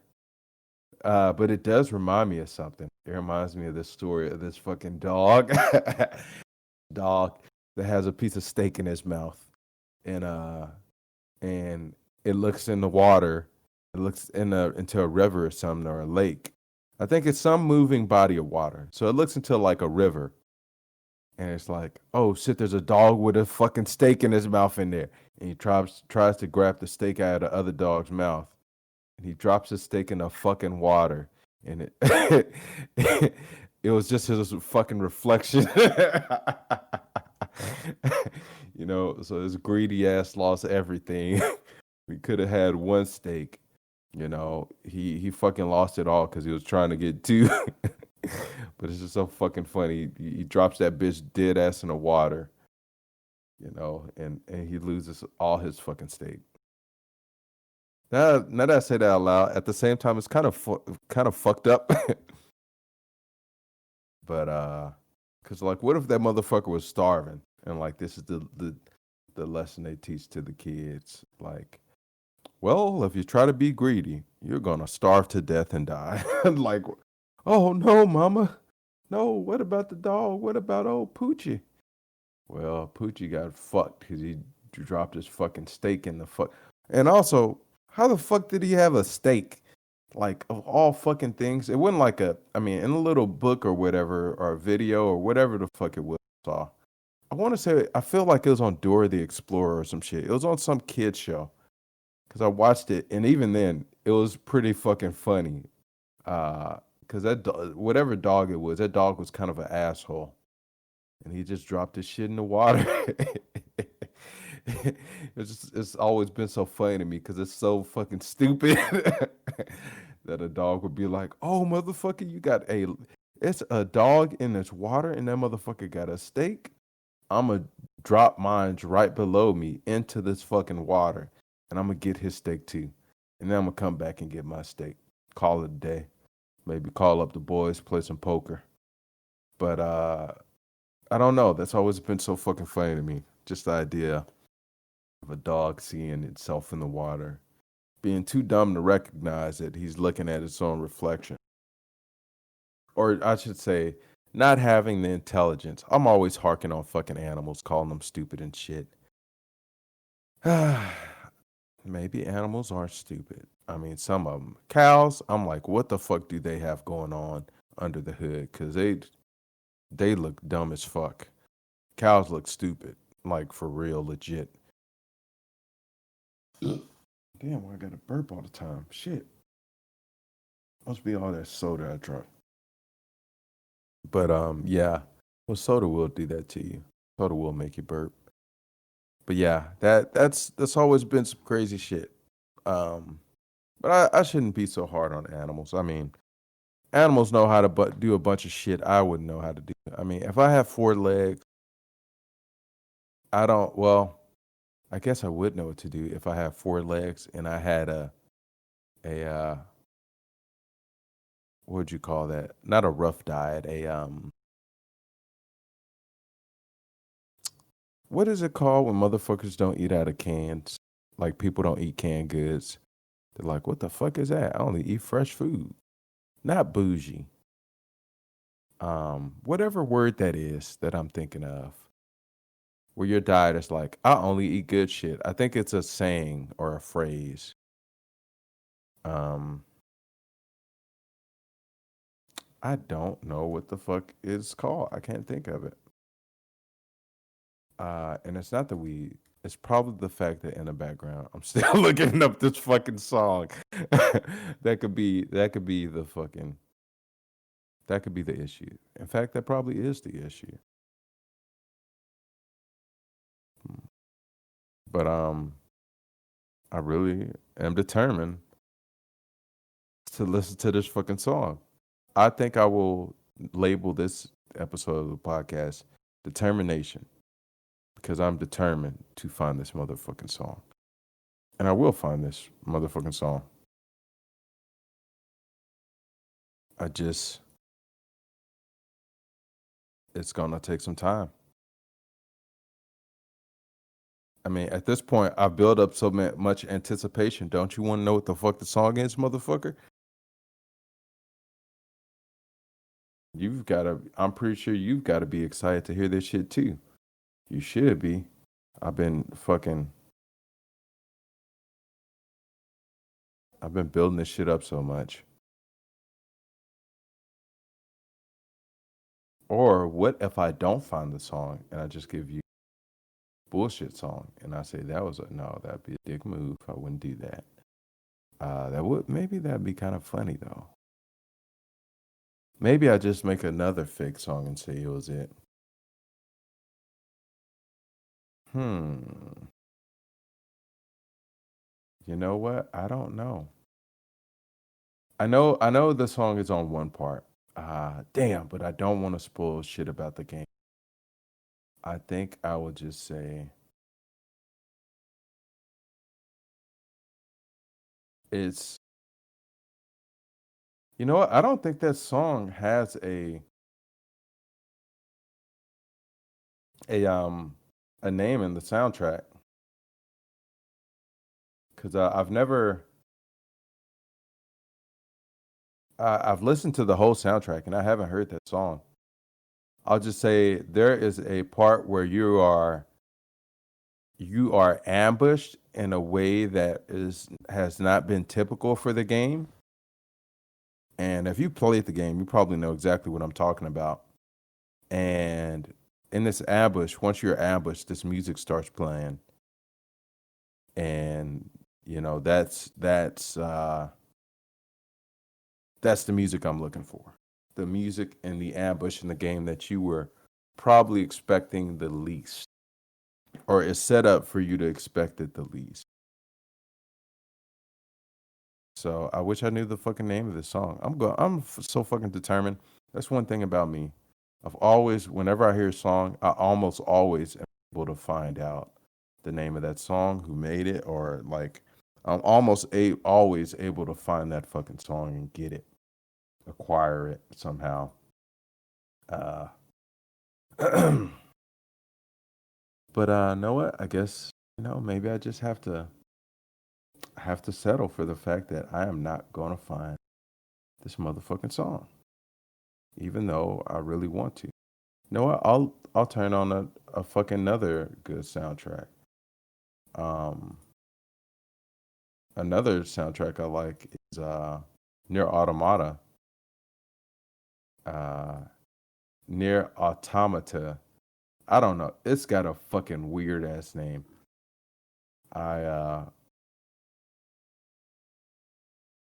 But it does remind me of something. It reminds me of this story of this fucking dog, dog that has a piece of steak in his mouth, and and it looks in the water, It looks into a river or something or a lake. I think it's some moving body of water. So it looks into like a river. And it's like, oh shit, there's a dog with a fucking steak in his mouth in there. And he tries to grab the steak out of the other dog's mouth. And he drops his steak in the fucking water. And it it was just his fucking reflection. So his greedy ass lost everything. We could have had one steak. He fucking lost it all because he was trying to get two. But it's just so fucking funny. He drops that bitch dead ass in the water, and he loses all his fucking steak. Now that I say that out loud, at the same time, it's kind of fucked up. But cause like, what if that motherfucker was starving and like this is the lesson they teach to the kids? Like, well, if you try to be greedy, you're gonna starve to death and die. Like, oh no, mama, no. What about the dog? What about old Poochie? Well, Poochie got fucked because he dropped his fucking steak in the fuck. And also, how the fuck did he have a steak? Like of all fucking things, it wasn't like I mean, in a little book or whatever, or a video or whatever the fuck it was. I saw. I want to say, I feel like it was on Dora the Explorer or some shit. It was on some kid show because I watched it, and even then, it was pretty fucking funny. Because whatever dog it was, that dog was kind of an asshole, and he just dropped his shit in the water. It's always been so funny to me because it's so fucking stupid that a dog would be like, "Oh motherfucker, it's a dog in this water, and that motherfucker got a steak. I'ma drop mine right below me into this fucking water, and I'm gonna get his steak too, and then I'm gonna come back and get my steak. Call it a day. Maybe call up the boys, play some poker. But I don't know. That's always been so fucking funny to me. Just the idea of a dog seeing itself in the water, being too dumb to recognize that he's looking at its own reflection. Or I should say, not having the intelligence. I'm always harking on fucking animals, calling them stupid and shit. Maybe animals aren't stupid. I mean, some of them. Cows, I'm like, what the fuck do they have going on under the hood? Because they look dumb as fuck. Cows look stupid, like for real, legit. Damn, I got a burp all the time. Shit. Must be all that soda I drank. But yeah. Well, soda will do that to you. Soda will make you burp. But yeah, that's always been some crazy shit. Um, but I shouldn't be so hard on animals. I mean, animals know how to do a bunch of shit I wouldn't know how to do. I mean, if I have four legs, I don't. Well, I guess I would know what to do if I have four legs and I had a what would you call that? Not a rough diet. What is it called when motherfuckers don't eat out of cans? Like people don't eat canned goods. They're like, what the fuck is that? I only eat fresh food. Not bougie. Whatever word that is that I'm thinking of. Where your diet is like, I only eat good shit. I think it's a saying or a phrase. Um, I don't know what the fuck it's called. I can't think of it. And it's not the weed. It's probably the fact that in the background I'm still looking up this fucking song. That could be the fucking that could be the issue. In fact, that probably is the issue. Hmm. But I really am determined to listen to this fucking song. I think I will label this episode of the podcast Determination because I'm determined to find this motherfucking song. And I will find this motherfucking song. I just, it's gonna take some time. I mean, at this point, I've built up so much anticipation. Don't you want to know what the fuck the song is, motherfucker? I'm pretty sure you've got to be excited to hear this shit too. You should be. I've been fucking I've been building this shit up so much. Or what if I don't find the song and I just give you bullshit song and I say that was a no, that'd be a dick move. I wouldn't do that. That would maybe that'd be kind of funny though. Maybe I just make another fake song and say it was it. Hmm. You know what? I don't know. I know the song is on one part. Damn, but I don't want to spoil shit about the game. I think I would just say it's you know what? I don't think that song has a a name in the soundtrack because I've never I've listened to the whole soundtrack and I haven't heard that song. I'll just say there is a part where you are ambushed in a way that is has not been typical for the game. And if you played the game, you probably know exactly what I'm talking about. And in this ambush, once you're ambushed, this music starts playing, and that's the music I'm looking for. The music in the ambush in the game that you were probably expecting the least, or is set up for you to expect it the least. So I wish I knew the fucking name of this song. So fucking determined. That's one thing about me. Whenever I hear a song, I almost always am able to find out the name of that song, who made it, or like I'm always able to find that fucking song and get it, acquire it somehow. Uh, but know what? I guess maybe I just have to settle for the fact that I am not gonna find this motherfucking song, even though I really want to. You know what? I'll turn on a fucking another good soundtrack. Um, Another soundtrack I like is Near Automata. Uh, Near Automata. I don't know. It's got a fucking weird ass name. I uh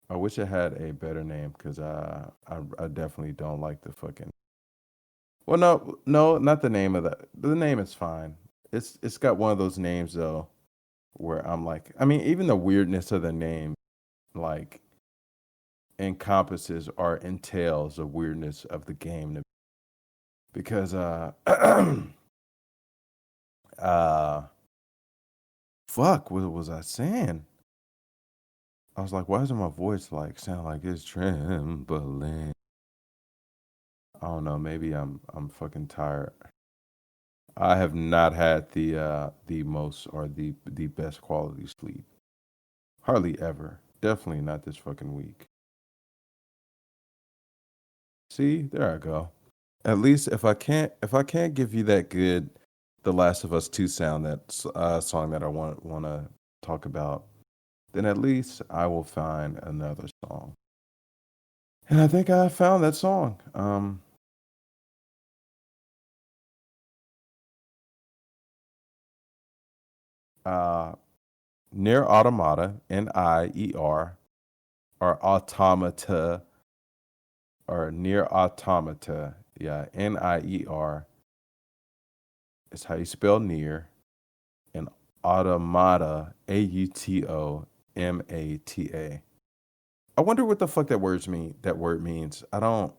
I wish it had a better name because I definitely don't like the fucking. Well, no, not the name of that. The name is fine. It's got one of those names though where I'm like, I mean, even the weirdness of the name like encompasses or entails the weirdness of the game because uh fuck, what was I saying? I was like, why doesn't my voice like sound like it's trembling? I don't know, maybe I'm fucking tired. I have not had the most or the best quality sleep. Hardly ever. Definitely not this fucking week. See, there I go. At least if I can't give you that good The Last of Us 2 sound, that song that I want to talk about, then at least I will find another song. And I think I found that song. Uh Near Automata, Nier, or Automata, or Near Automata. Yeah, Nier is how you spell near, and automata, Automata. I wonder what the fuck that word means. I don't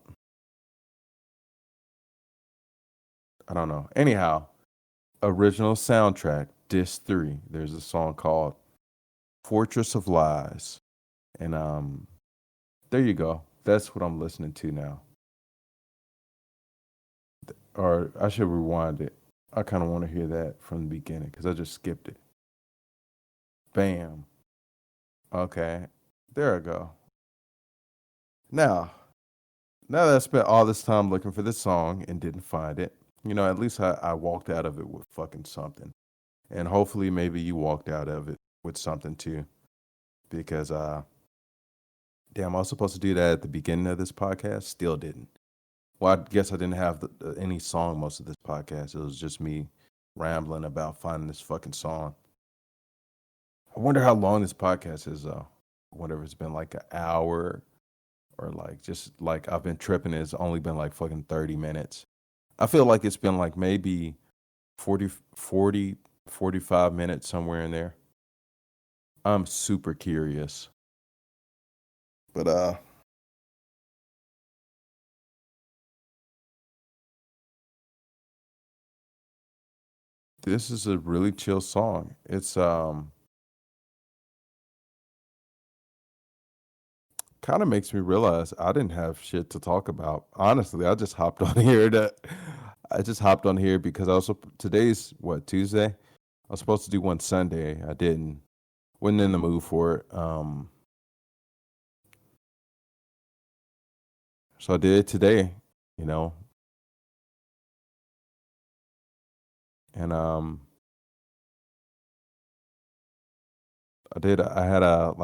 know. Anyhow, original soundtrack, disc 3. There's a song called Fortress of Lies. And there you go. That's what I'm listening to now. Or I should rewind it. I kind of want to hear that from the beginning because I just skipped it. Bam. Okay. There I go. Now, now that I spent all this time looking for this song and didn't find it, at least I walked out of it with fucking something. And hopefully maybe you walked out of it with something too. Because Damn, I was supposed to do that at the beginning of this podcast. Still didn't. Well, I guess I didn't have any song most of this podcast. It was just me rambling about finding this fucking song. I wonder how long this podcast is, though. I wonder if it's been like an hour or like just like I've been tripping. It's only been like fucking 30 minutes. I feel like it's been like maybe 45 minutes somewhere in there. I'm super curious. But this is a really chill song. It's kind of makes me realize I didn't have shit to talk about. Honestly, I just hopped on here because today's what, Tuesday? I was supposed to do one Sunday. I didn't. Wasn't in the mood for it. So I did it today, you know. And I had a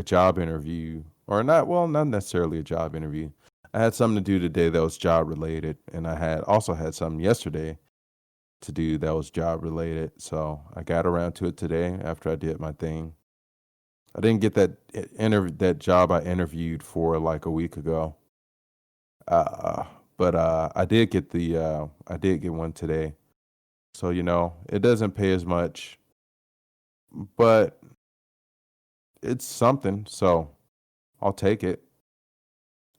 job interview, or not, well, not necessarily a job interview. I had something to do today that was job related, and I had also had something yesterday to do that was job related. So I got around to it today after I did my thing. I didn't get that job I interviewed for like a week ago. Uh but I did get one today. So, it doesn't pay as much, but it's something. So I'll take it.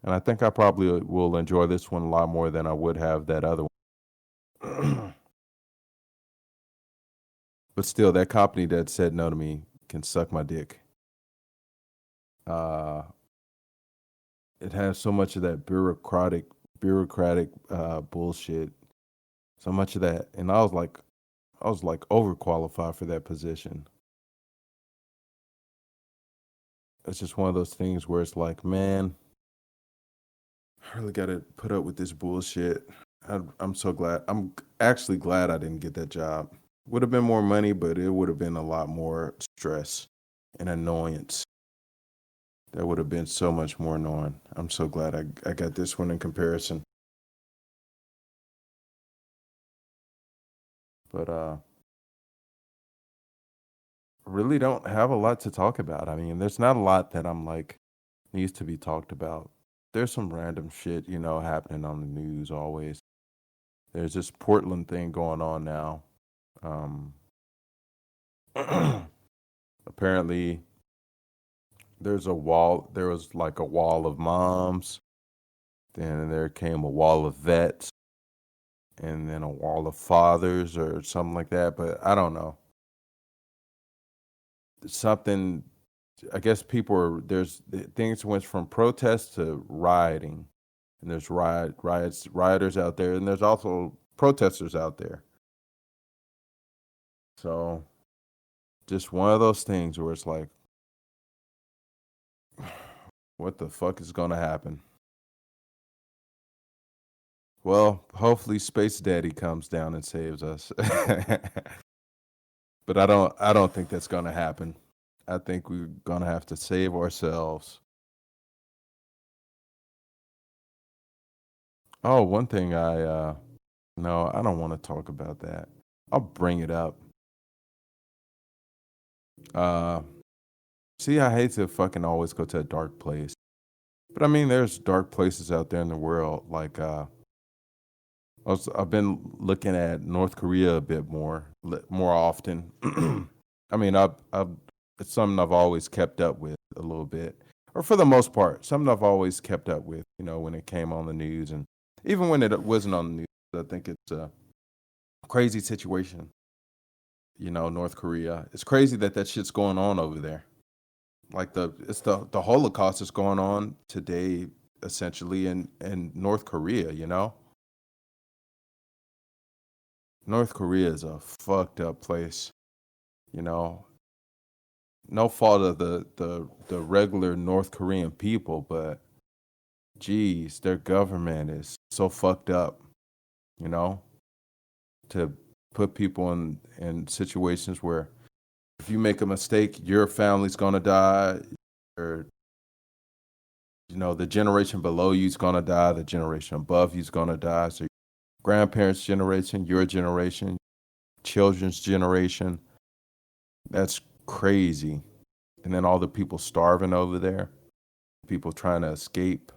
And I think I probably will enjoy this one a lot more than I would have that other one. But still, that company that said no to me can suck my dick. Uh, it has so much of that bureaucratic bullshit. So much of that, and I was like overqualified for that position. It's just one of those things where it's like, man, I really got to put up with this bullshit. I'm so glad. I'm actually glad I didn't get that job. Would have been more money, but it would have been a lot more stress and annoyance. That would have been so much more annoying. I'm so glad I got this one in comparison. But really don't have a lot to talk about. I mean, there's not a lot that I'm like needs to be talked about. There's some random shit, happening on the news always. There's this Portland thing going on now. Um, apparently, there was like a wall of moms, then there came a wall of vets, and then a wall of fathers or something like that. But I don't know. Something, I guess things went from protest to rioting, and there's rioters out there, and there's also protesters out there. So just one of those things where it's like, what the fuck is gonna happen? Well, hopefully Space Daddy comes down and saves us. But I don't think that's gonna happen. I think we're gonna have to save ourselves. Oh, one thing no, I don't want to talk about that. I'll bring it up. Uh See, I hate to fucking always go to a dark place. But I mean, there's dark places out there in the world. Like, I've been looking at North Korea a bit more often. I mean, it's something I've always kept up with a little bit, or for the most part, something I've always kept up with. When it came on the news, and even when it wasn't on the news, I think it's a crazy situation. North Korea. It's crazy that that shit's going on over there. Like the Holocaust is going on today, essentially in North Korea. North Korea is a fucked up place. You know, no fault of the regular North Korean people, but geez, their government is so fucked up. You know, to put people in situations where if you make a mistake, your family's gonna die. Or the generation below you's gonna die, the generation above you's gonna die. So grandparents' generation, your generation, children's generation. That's crazy. And then all the people starving over there, people trying to escape.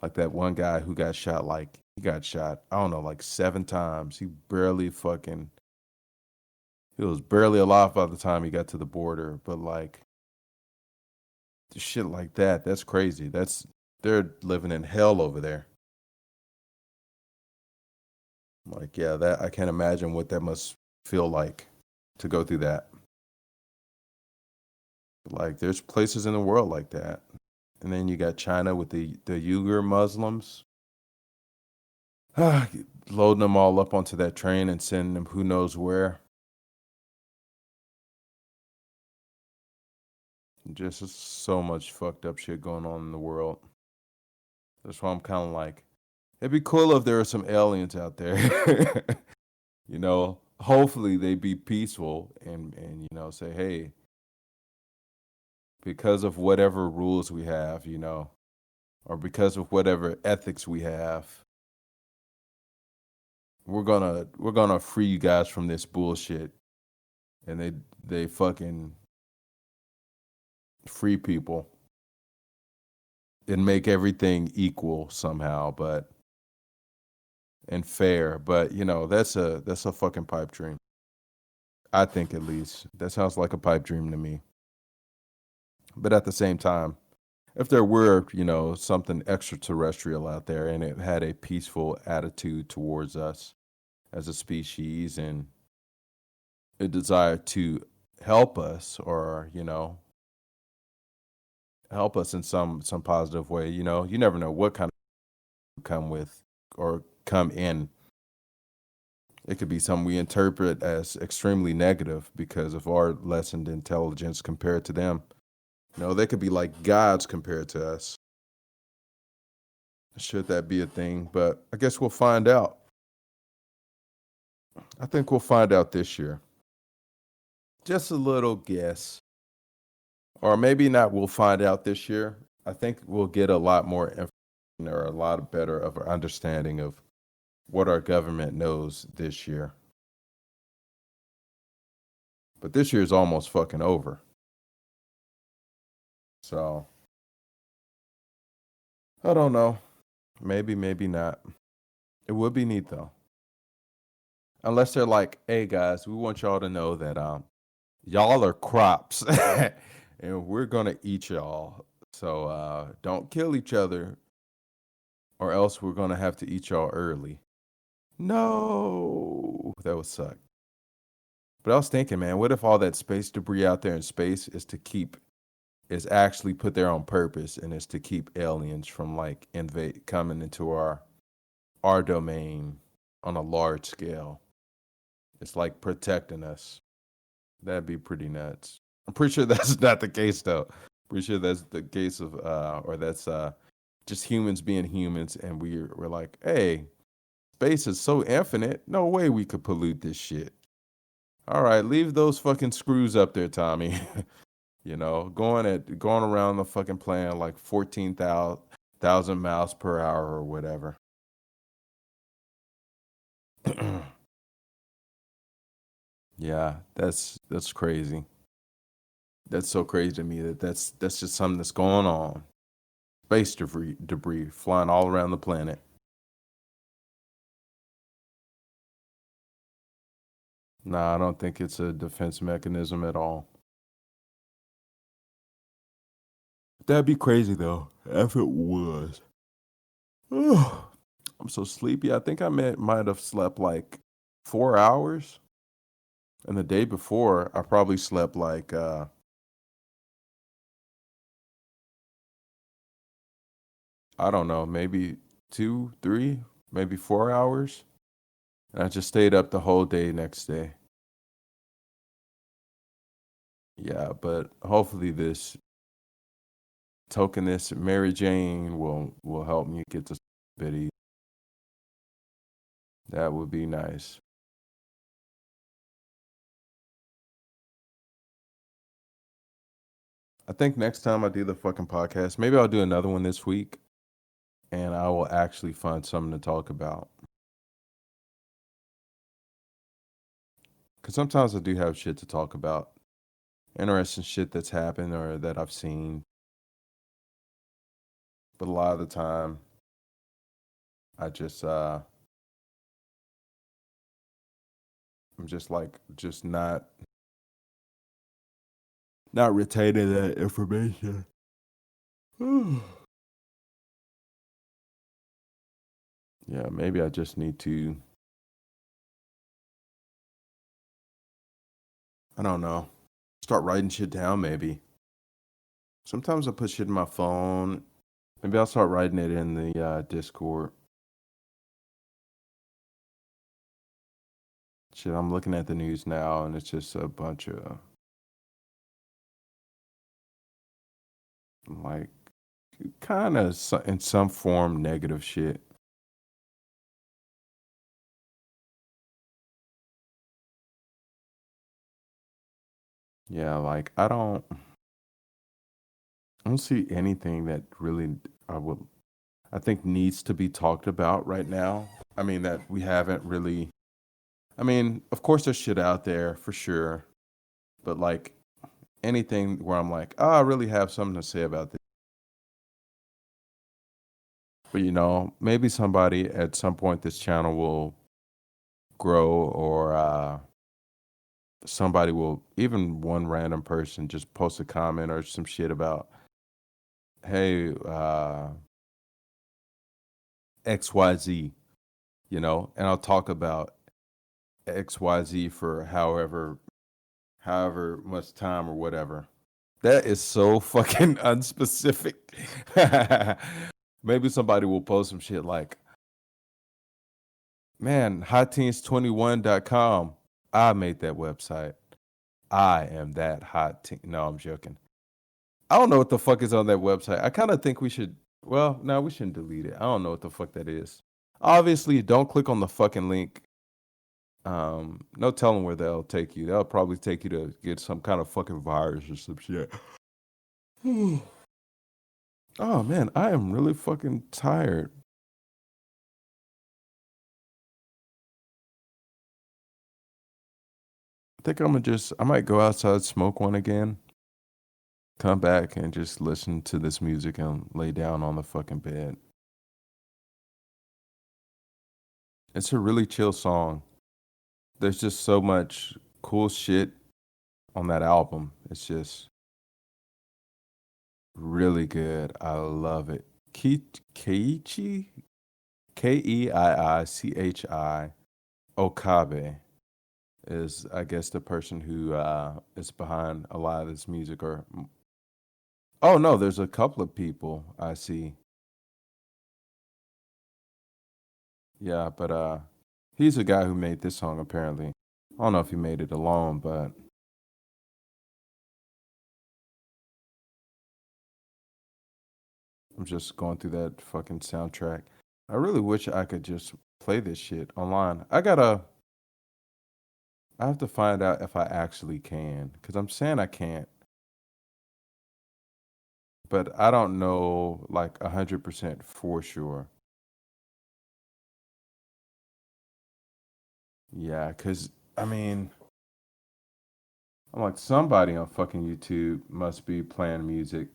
Like that one guy who got shot, like he got shot, I don't know, like 7 times. He was barely alive by the time he got to the border. But like shit like that, that's crazy. They're living in hell over there. Like, yeah, that I can't imagine what that must feel like to go through that. Like, there's places in the world like that. And then you got China with the Uyghur Muslims, loading them all up onto that train and sending them who knows where. Just so much fucked up shit going on in the world. That's why I'm kind of like, it'd be cool if there were some aliens out there. Hopefully they be peaceful and say, hey, because of whatever rules we have, or because of whatever ethics we have, we're gonna free you guys from this bullshit. And they fucking free people and make everything equal somehow, but and fair. But that's a fucking pipe dream. I think at least that sounds like a pipe dream to me. But at the same time, if there were, something extraterrestrial out there and it had a peaceful attitude towards us as a species and a desire to help us or, help us in some positive way, you never know what kind of come with or come in. It could be something we interpret as extremely negative because of our lessened intelligence compared to them. They could be like gods compared to us. Should that be a thing? But I guess we'll find out. I think we'll find out this year. Just a little guess. Or maybe not, we'll find out this year. I think we'll get a lot more information or a lot better of an understanding of what our government knows this year. But this year is almost fucking over. So I don't know. Maybe, maybe not. It would be neat though. Unless they're like, hey guys, we want y'all to know that y'all are crops and we're gonna eat y'all. So don't kill each other or else we're gonna have to eat y'all early. No, that would suck. But I was thinking, man, what if all that space debris out there in space is actually put there on purpose and is to keep aliens from like invade coming into our domain on a large scale. It's like protecting us. That'd be pretty nuts. I'm pretty sure that's not the case though. Pretty sure that's the case of or that's just humans being humans and we're like, hey, space is so infinite, no way we could pollute this shit. All right, leave those fucking screws up there, Tommy. Going around the fucking planet like 14,000 miles per hour or whatever. Yeah, that's crazy. That's so crazy to me that's just something that's going on. Space debris flying all around the planet. Nah, I don't think it's a defense mechanism at all. That'd be crazy though, if it was. I'm so sleepy. I think might have slept like 4 hours. And the day before, I probably slept like I don't know, maybe 2, 3, maybe 4 hours. And I just stayed up the whole day next day. Yeah, but hopefully this tokenist Mary Jane will help me get to Biddy. That would be nice. I think next time I do the fucking podcast, maybe I'll do another one this week, and I will actually find something to talk about. Because sometimes I do have shit to talk about, interesting shit that's happened or that I've seen. But a lot of the time, I just I'm just like just not retaining that information. Yeah, maybe I just need to, I don't know, start writing shit down maybe. Sometimes I put shit in my phone. Maybe I'll start writing it in the Discord. Shit, I'm looking at the news now and it's just a bunch of like kind of in some form negative shit. Yeah, like I don't see anything that really I would I think needs to be talked about right now. I mean that we haven't really, I mean, of course there's shit out there for sure, but like anything where I'm like, "Oh, I really have something to say about this." But maybe somebody at some point this channel will grow or somebody will, even one random person just post a comment or some shit about, "Hey, XYZ," and I'll talk about XYZ for however much time or whatever. That is so fucking unspecific. Maybe somebody will post some shit like, "Man, hotteens21.com. I made that website. I am that hot teen." No, I'm joking. I don't know what the fuck is on that website. I kind of think we should, well, no, we shouldn't delete it. I don't know what the fuck that is. Obviously, don't click on the fucking link. No telling where they'll take you. They'll probably take you to get some kind of fucking virus or some shit. Oh man, I am really fucking tired. I think I might go outside, smoke one again, come back and just listen to this music and lay down on the fucking bed. It's a really chill song. There's just so much cool shit on that album. It's just really good. I love it. Keiichi? Keiichi Okabe is, I guess, the person who is behind a lot of this music. Or, oh no, there's a couple of people I see. Yeah, but he's the guy who made this song apparently. I don't know if he made it alone, but I'm just going through that fucking soundtrack. I really wish I could just play this shit online. I have to find out if I actually can, because I'm saying I can't, but I don't know like 100% for sure. Yeah, because I mean, I'm like, somebody on fucking YouTube must be playing music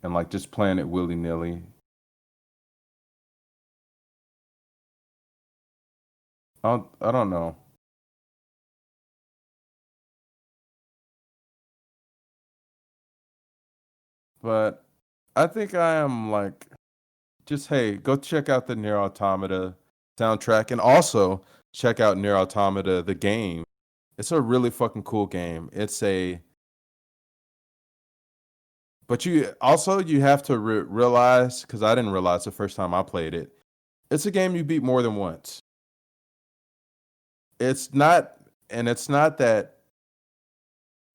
and like just playing it willy nilly. I don't know, but I think I am like, just hey, go check out the Nier Automata soundtrack and also check out Nier Automata the game. It's a really fucking cool game. But you have to realize, because I didn't realize the first time I played it, it's a game you beat more than once. It's not, and it's not that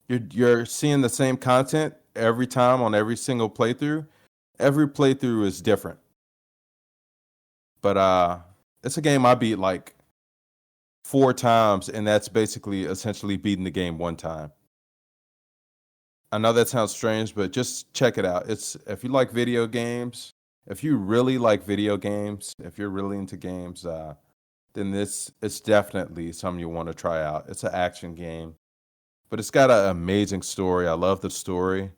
you're seeing the same content every time on every single playthrough. Every playthrough is different. But it's a game I beat like 4 times, and that's basically essentially beating the game one time. I know that sounds strange, but just check it out. It's if you like video games, if you really like video games, if you're really into games, then this is definitely something you want to try out. It's an action game, but it's got an amazing story. I love the story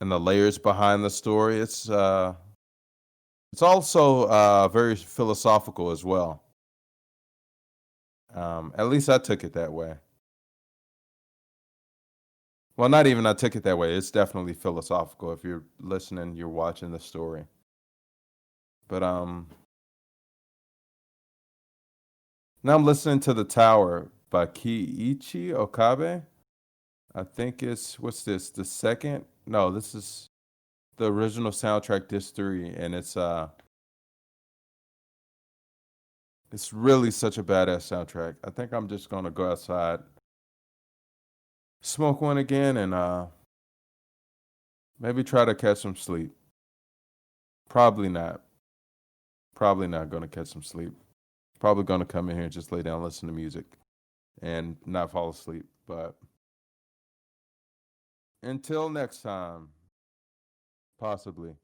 and the layers behind the story. It's also very philosophical as well. At least I took it that way. Well, not even I took it that way. It's definitely philosophical. If you're listening, you're watching the story. But now I'm listening to The Tower by Kiichi Okabe. I think it's what's this? The second? No, this is the original soundtrack disc 3 and it's really such a badass soundtrack. I think I'm just going to go outside, smoke one again and maybe try to catch some sleep. Probably not. Probably not going to catch some sleep. Probably going to come in here and just lay down, listen to music, and not fall asleep. But until next time, possibly.